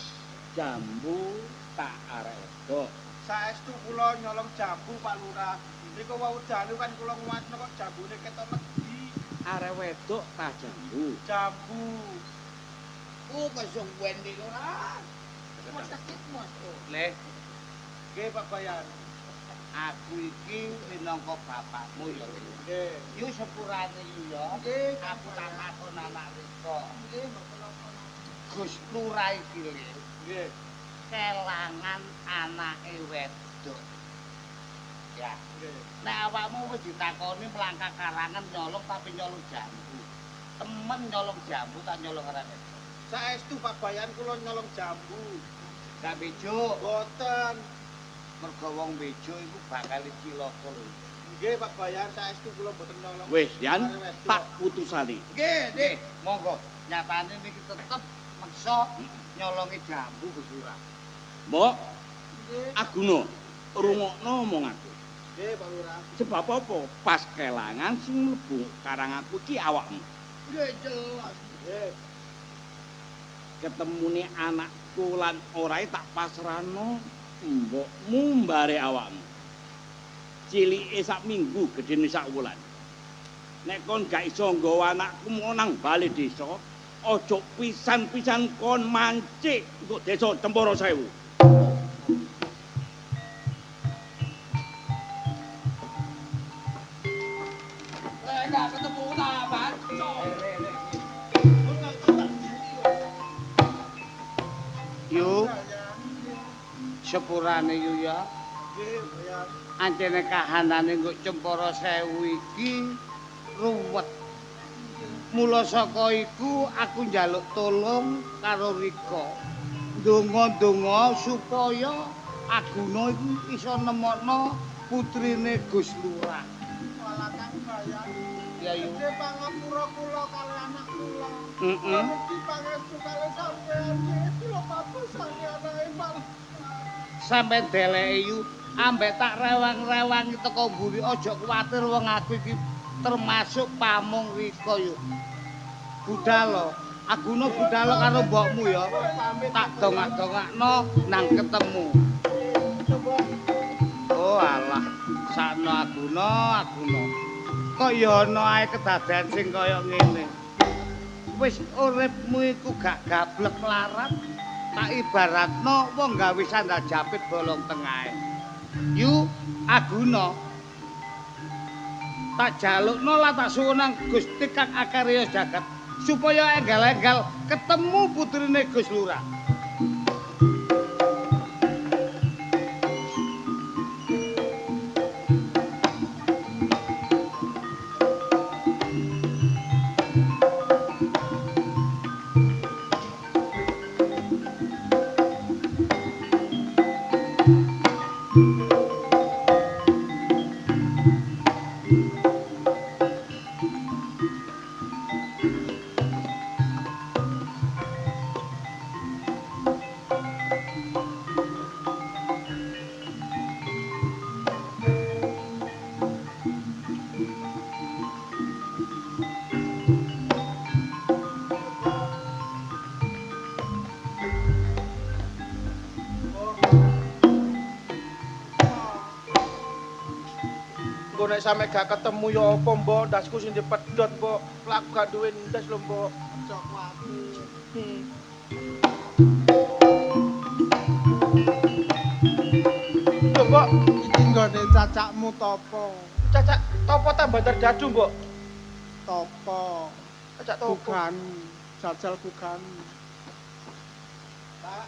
Jambu tak arek wedok. Saestu kula nyolong jambu Pak Lurah. Niku wau dalu kan kula nguwatno kok jambune ketok medhi. Arek wedok tak jambu. Jambu. Kesung wendi ora. Le, Nggih Pak Bayan. aku iki minangka bapakmu ya. Nggih. Yu sepurane yu ya. Nggih. Aku tak takon anak Rika. Gus Lurah iki le Nggih. kelangan anake wedok. Ya. Nggih. Nek awakmu wis ditakoni melangkah karangan nyolong tapi nyolong jambu. Temen nyolong jambu tak nyolong arek wedok. Saestu Pak Bayan kula nyolong jambu. Gak bejo, Boten. mergo wong bejo iku bakal cilaka lho. Nggih Pak Bayan saestu kula mboten nyolong. Wis, Yan, arek wedok. tak putusane. Nggih, Dik. Monggo, nyatane niki tetep meksa nyolongi jambu Gus Lurah. Mbok, Nggih. Aguna, rungokno omong aku. Nggih Pak Lurah. Sebab apa? Pas kelangan sing mlebu karang aku iki awakmu. Nggih jelas. Nggih. Ketemune anakku lan orae tak pasrahno mbokmu mbare awakmu. Cilike sak minggu, gedene sak wulan. Nek kon gak iso nggawa anakku nang bali desa, aja pisan-pisan kon mancik untuk desa Cempara Sewu. Lek gak ketemu ta, Pak. Yu, sepurane yu ya. Nggih Bayan. Ancene kahanane nggo Cempara Sewu iki ruwet. Mula saka iku aku njaluk tolong karo Rika. Donga-donga supaya Aguna iku iso nemokno putrine Gus Lurah. Malah Kang Bayan. Ya yu. Nggih pangapura kula kali anak kula. Heeh. Mugi pangestu kali sampeyan nggih kula patus sange anake Pak. Sampe deleke yu ambek tak rewang-rewangi teko mburi aja kuwatir wong aku iki termasuk pamung Rika yu. Budhal Aguna budhal karo mbokmu ya. Tak dongak-dongakno nang ketemu. Oh alah, sakno Aguna. Kok ya ana ae kedadean sing kaya ngene. Wis uripmu iku gak gablek melarat, tak ibaratno wong gawe sandal japit bolong tengahe. Yu Aguna tak jalukno lah tak suwun nang Gusti Kang Akarya Jagat supaya enggal-enggal ketemu putrine Gus Lurah. Nek sampe gak ketemu ya apa, Mbok? Ndasku sing dipedhot, Mbok. Laku gak duwe ndas lho, Mbok. Aja kuwatir. Lho, Mbok, Iki nggone cacakmu topo? cacak topo tambah terdadu, Mbok. Topo. Cacak topo. Bukan. Jajal bukan. Tak.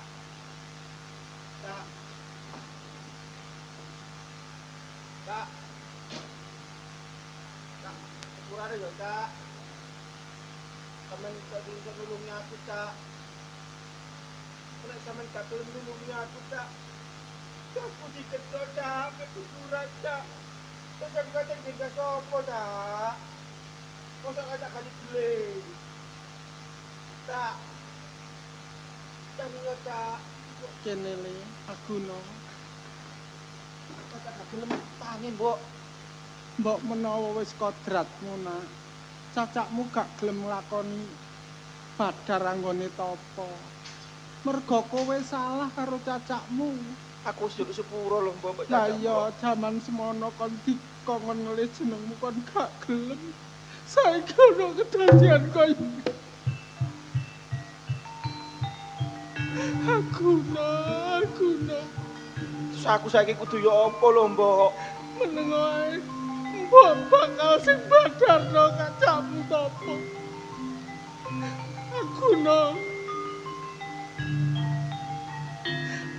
Tak. Tak. Tak. Sepurane yo, Cak. Sampeyan kok iso nulungi aku, Cak. Nek sampeyan gak gelem nulungi aku, Cak. Aku dikedo, Cak, keduduran, Cak. Terus aku kacang tinggal sopo, Cak. Masa kacang kali beli. Cak. Jangan, Cak. Kene le, Aguna. Cak gak gelem tangi, Mbok. Mbok menawa wis kodratmu, Nak. Cacakmu gak gelem nglakoni badar anggone topo. Merga kowe salah karo cacakmu. Aku wis njaluk sepuro lho, Mbok. Lah iya, jaman semono kon dikongkon ngelih jenengmu kon gak gelem. Saiki ono kedadian kaya Aguna. Terus aku saiki kudu ya apa lho, Mbok? Meneng ae. Mbok bakal sing badarno kacakmu topo. Aguna.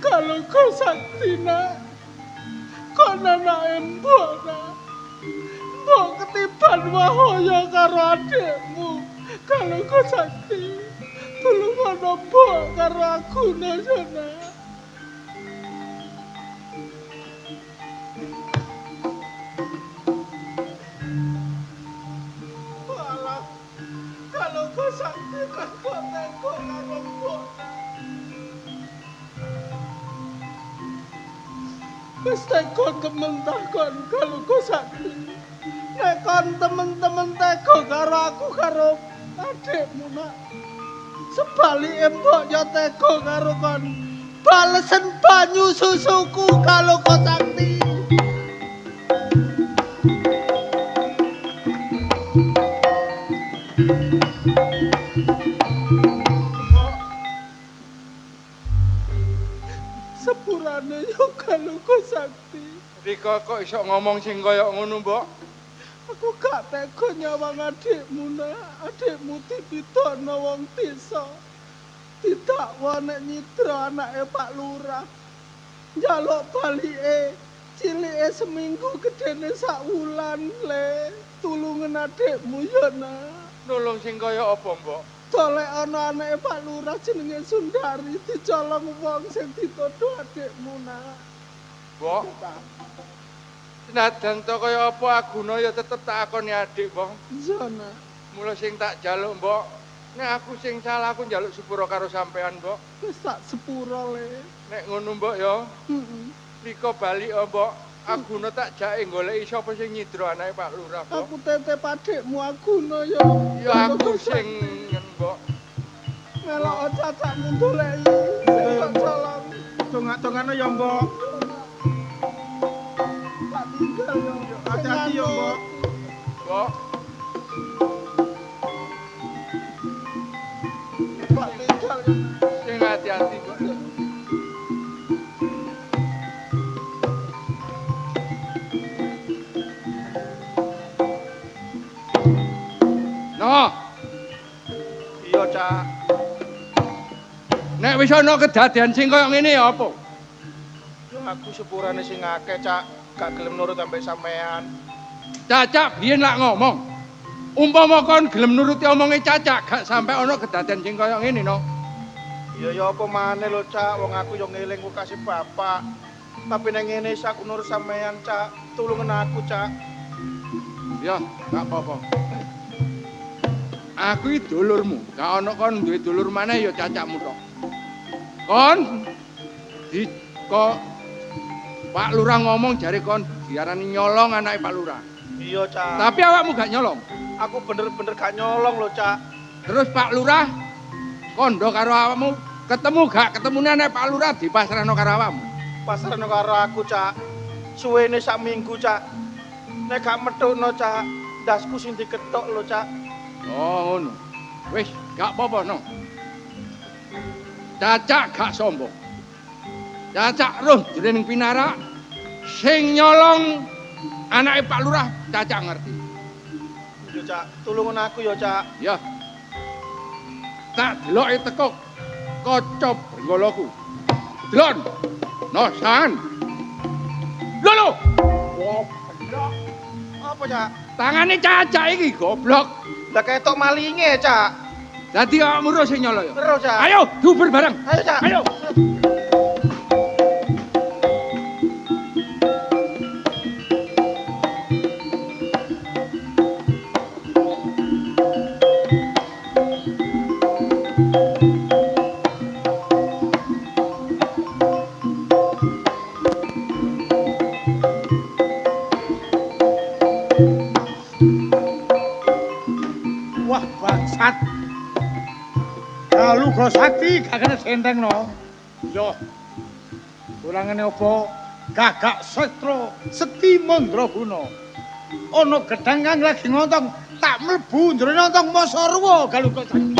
Kalau kau sakti, Nak, kau anake mbok, Nak. Mbok ketiban wahaya karo adikmu. Kalau kau sakti, tulung ana mbok karo Aguna, Nak. Walah, kalau kau sakti kan kau tengok karo mbok. Wis teko kementah kon kalau kau sakti. Nek kon temen-temen teko karo aku karo adikmu, Nak. Sebalike mbok yo teko karo kon. Balesen banyu susuku kalau kau sakti. Sepurane yo kalau kau sakti. Rika kok iso ngomong sing kaya ngono, Mbok? Aku gak tega nyawang adikmu, Nak. Adikmu dipidana wong desa. Didakwa nek nyidra anake Pak Lurah. Njaluk balike cilike seminggu gedene sak wulan, Le. Tulungen adikmu ya, Nak. Nulung sing kaya apa, Mbok? Dolek ana anake Pak Lurah jenenge Sundari dicolong wong sing ditodo adikmu, Nak. Mbok, senajan to kaya apa Aguna ya tetep tak akoni adik, Mbok. Iya, Nak. Mula sing tak jaluk, Mbok. Nek aku sing salah aku njaluk sepuro karo sampean, Mbok. Wis tak sepuro, Le. Nek ngono, Mbok ya. Heeh. Rika bali, Mbok. Aguna tak jake goleki sapa sing nyidra anake Pak Lurah, Mbok. Aku tetep adikmu Aguna ya. Ya aku sing Mbok. Melok cacakmu doleki. Sing kok colong. Dongak-dongane ya, Mbok. Tak tinggal ya. Hati-hati ya, Mbok. Mbok, Tak tinggal ya. sing hati-hati, Mbok. Cak. Nek wis ana kedadean sing kaya ngene ya apa? Yo aku sepurane sing akeh, Cak. Gak gelem nurut ambek sampean. Cacak biyen lak ngomong. Umpama kon gelem nuruti omonge Cacak gak sampe ana kedadean sing kaya ngene no. Ya apa maneh lho, Cak. Wong aku yo ngeling ku kasih bapak. Tapi nang ngene aku nurut sampean, Cak. Tulungan aku, Cak. Ya, gak apa-apa. Aku iki dulurmu. Gak ana kon duwe dulur maneh ya Cacakmu tok. Kon kok Pak Lurah ngomong jare kon diarani nyolong anake Pak Lurah. Iya, Cak. Tapi awakmu gak nyolong. Aku bener-bener gak nyolong lho, Cak. Terus Pak Lurah kondo karo awakmu, ketemu gak ketemune anake Pak Lurah dipasrahno karo awakmu. Pasrahno karo aku, Cak. Suwene sak minggu, Cak. Nek gak metukno, Cak, ndasku sing diketok lho, Cak. Oh ngono. Wis, gak apa-apa no. Cacak gak sombong. Cacak roh jroning pinarak sing nyolong anake Pak Lurah, Cacak ngerti. Yo, Cak, tulungan aku yo, Cak. Ya. Tak deloke teko kaca brenggolaku. Delon. Nosan. Lho. Wah, bener. Apa, Cak? Tangane Cacak iki goblok. Lah ketok malinge, Cak. Dadi awakmu ro sing nyolong ya. Terus, Cak. Ayo, duber bareng. Ayo, Cak. Ayo. Wah, bangsat. Kalau go sakti gak kena sentengno. Yo. Kurangane apa? Gagak Setra Sekti Mandraguna. Ana gedang kang lagi ngontong, tak mlebu njero ngontong Masarwa kalau go sakti.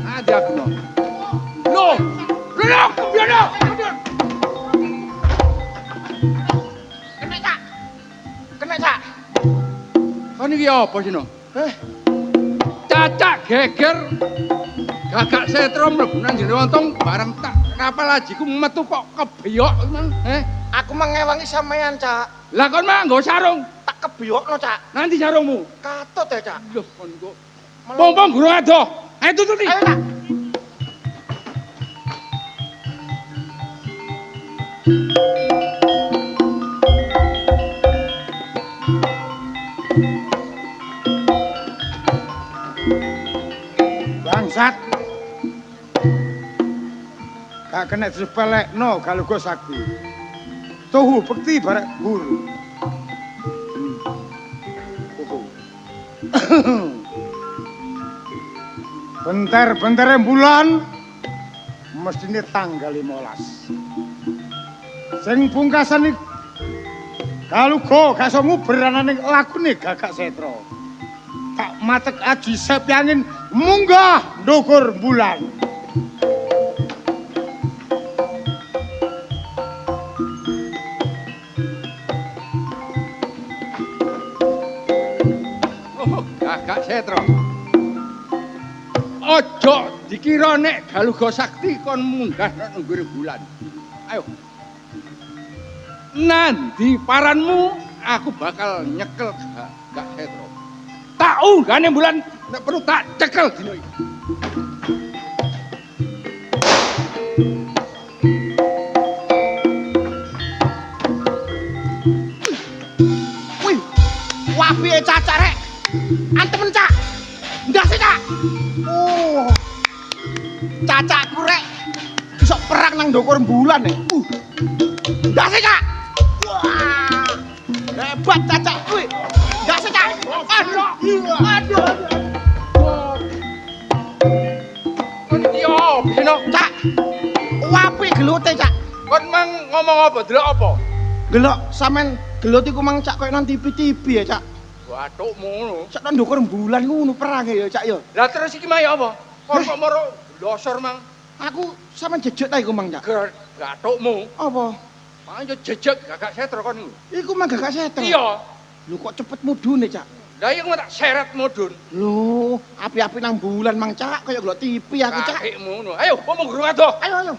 Ada aku no. Loh, kebiano. Kena, Cak. Kena, Cak. Kon iki apa sih no? Cacak geger. Gagak Setra mlebu nang jero ontong bareng tak kapal ajiku metu kok kebeyok mang. Aku mengewangi sampean, Cak. Lah kon mah nggo sarung. Tak kebiyokno, Cak. Nanti sarungmu. Katut ya, Cak. Loh kon kok. Pompong gurung adoh. Ayo tututi. Ayo, Cak. Bangsat. Gak kena disepelekno kalau go sakti. Tuhu bekti barek guru. Bentar-bentar bulan mestine tanggal 15. Sing pungkasan iki kalau go gak iso nguber anane lakune Gagak Setra. Tak matek aji sepyangin munggah ndukur bulan. Oh, Gagak Setra. Ojo dikira nek Galuga Sakti kon munggah nang nggone bulan. Ayo. Nanti paranmu aku bakal nyekel Gagak Setra. Tak unggane bulan nek perlu tak cekel dino iki. Wih, wapi Cacak rek. Antemen, Cak. Ndase, Cak. Oh. Cacakku rek iso perang nang ndukur bulan e. Ndase, Cak. Wah. Hebat Cacak kuwi. Ndase, Cak. Aduh. Aduh. Kon yo pino Cak. Wapi gelute, Cak. kon mang ngomong apa delok apa? Gelok sampean gelut iku mang Cak koyo nang TV-TV ya, Cak. Wathukmu ngono. Sak nang ndukur bulan ngono perange ya, Cak ya. Lah terus iki mah ya apa? Kon kok moro losor mang. Aku sampean jejeg ta iku mang, Cak. gathukmu. Apa? Ayo jejeg gagak setro kon niku. Iku mah gagak seter. Iya. Lho kok cepet mudune, Cak? Lah iya tak seret mudun. Lho, api-api nang bulan Mang Cak, kaya ndelok TV aku, Cak. Kakekmu ngono. Ayo, pomong guru adoh. Ayo, ayo.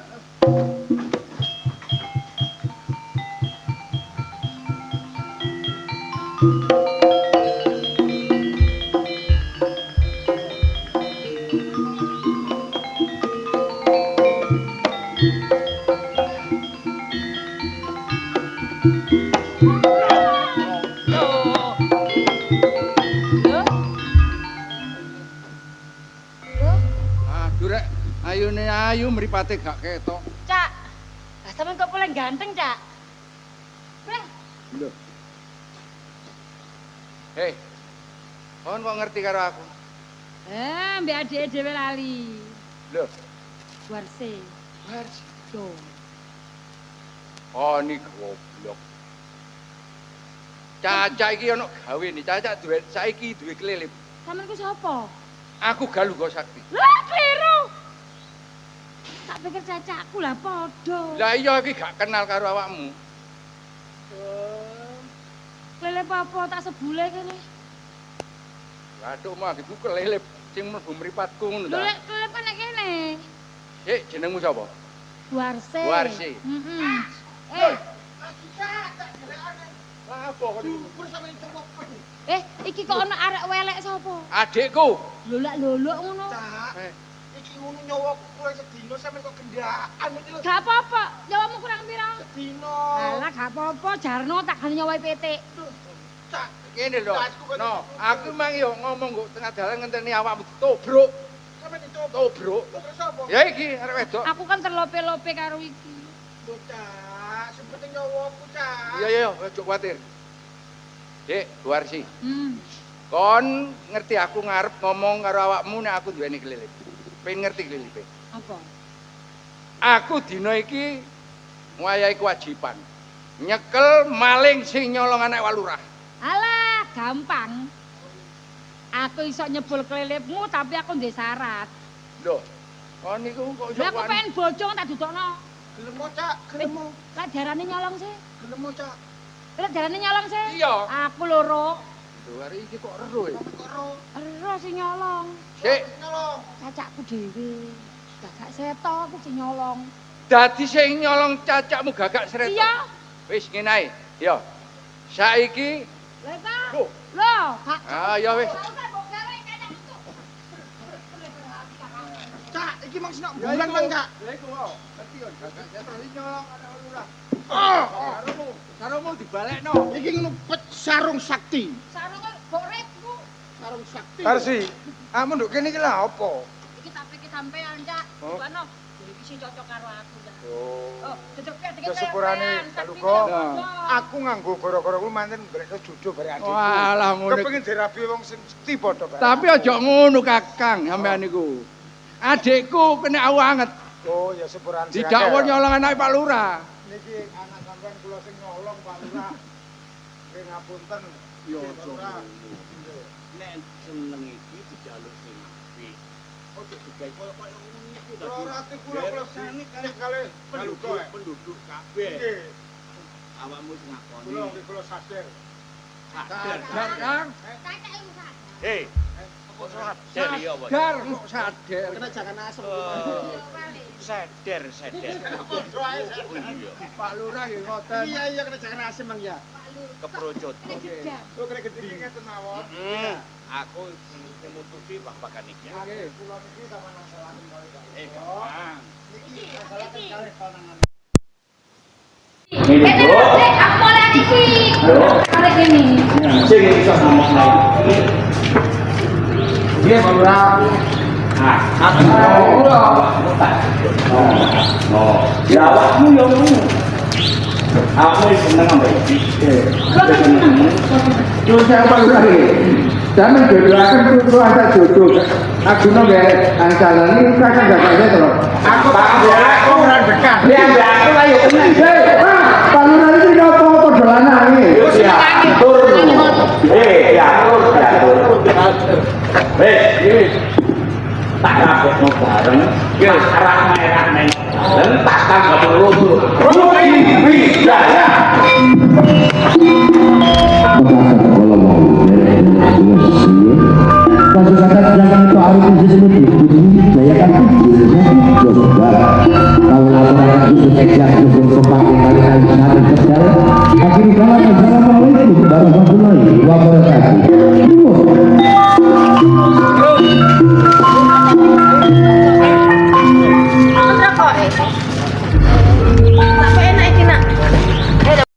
Aduh rek, ayune ayu mripate gak ketok. Cak. Lah sampean kok paling ganteng, Cak? Lah, Lho. Hei. Kon kok ngerti karo aku? mbek adike dhewe lali. Lho, Warse. Warsi. Yo. Oh, ini goblok. Caca iki ono gawe nih, Caca duwe saiki duwe kelilip. Sampeyan ku sapa? Aku Galuga Sakti. Lah, kliru. Tak pikir cacakku lah padha. Lah iya iki gak kenal karo awakmu. Lele apa tak sebule kene. Waduh, mah iku kelilip sing mlebu mripatku ngono Lho ta. lek lele nek kene. Jenengmu sapa? Warse. Warse. Heeh. Apa kon? Iki kok ana arek welek sapa? Adikku. Lolak-lolok ngono. Iki ngono nyawa kula sedina sampeyan kok gendaan iki lho. Gak apa-apa, nyawamu kurang pira? Sedina. Alah gak apa-apa, jarno tak ganti nyawai petik. Cak, Kene lho. No, aku mang yo ngomong kok tengah dalan ngenteni awakmu ditobruk. sampeyan dicoba. Tobruk. Terus apa? Ya iki arek wedok. Aku kan terlope-lope karo iki. Lho, Cak, sing penting nyawaku, Cak. Iya, ojo kuwatir. Dik, Warsi. Hmm. Kon ngerti aku ngarep ngomong karo awakmu nek aku duweni kelilip. Pengen ngerti kelilipe. Apa? Aku dina iki ngayahi kewajiban. Nyekel maling sing nyolong anak walurah. Alah, gampang. Aku iso nyebul kelilipmu tapi aku ndek syarat. Lho, kon niku kok iso Lah aku pengen bojong tak dudukno. Gelem mo, Cak, gelem mo. Lah darane nyolong sih. Gelem mo, Cak. Lah darane nyolong sih. Iya. Aku loro. Lho, hari iki kok ero ya? Kok ero Ero sing nyolong. Sik, nyolong. Cacakku dhewe. Gagak seto aku sing nyolong. dadi sing nyolong cacakmu gagak sreto. Iya. Wis ngene ae. Yo. Saiki Lah ta? Loh. Loh, gak. Ah, ya wis. Cak, iki mang sinak bulan mang, Cak. Ya iku wae. Dadi yo gagak sreto sing nyolong anak walurah. Karomu dibalekno. Iki ngono pet sarung sakti. Sarunge mbok retku. Sarung sakti. Tarsi, kamu nduk kene iki lha apa? Iki tak pikir sampean, Cak. Oh. Bano, iki sing cocok karo aku, Cak. Oh. Oh, cocok dikit. Kesepurane Galuga. Aku nganggo gara-gara kuwi manten golekno jodoh bare adikku. Walah ngono. Kepengin dirabi wong sing mesti padha bare. Tapi aja ngono Kakang sampean niku. Adikku kena awanget. Oh, ya sepurane. Didakwa nyolong anak Pak Lurah. Niki anak sampean kula sing nyolong Pak Lurah. Nggih ngapunten. Yo Pak Lurah. nek seneng iki dijaluk sing apik. Ojo digawe koyo ngono iku dadi. Ora ati kula sani kali Galuga. Penduduk kabeh. Nggih, Awakmu sing ngakoni. kula nggih kula sadar. Sadar. Kakang. Hei. Kok sadar ya apa? Sadar kok sadar. Kena jangan asem. Sadar. Oh iya. Pak Lurah nggih ngoten. Iya, iya kena jangan asem, Mang ya. Keprojot. Oh, kena gedhi ngeten mawon. Aku sing mutusi babakan iki. Nggih. Kula niki sama nasalaken kali-kali. Kakang. Niki nasalaken kali panangan. Aku mulai iki. Kali ini. Sing iso ngomong lagi. Dia Lurah. Ya awakmu yo ngono. Aku seneng ambek iki. Terus apa lagi? Jangan jodohakan itu asa jodoh. Aku nggak ancaran ini kakak nggak ada terus. Aku tak aku ora dekat. Dia nggak aku ayo tenang. Kalau nanti nggak apa-apa dolangan ini. Ya, tur. Ya, tur. Wes, tak rapetno bareng ya arah merah neng dan tak tanggap loro Rudi Wijaya Kata-kata jangan itu arif di sini diikuti daya kan kalau laporan itu sejak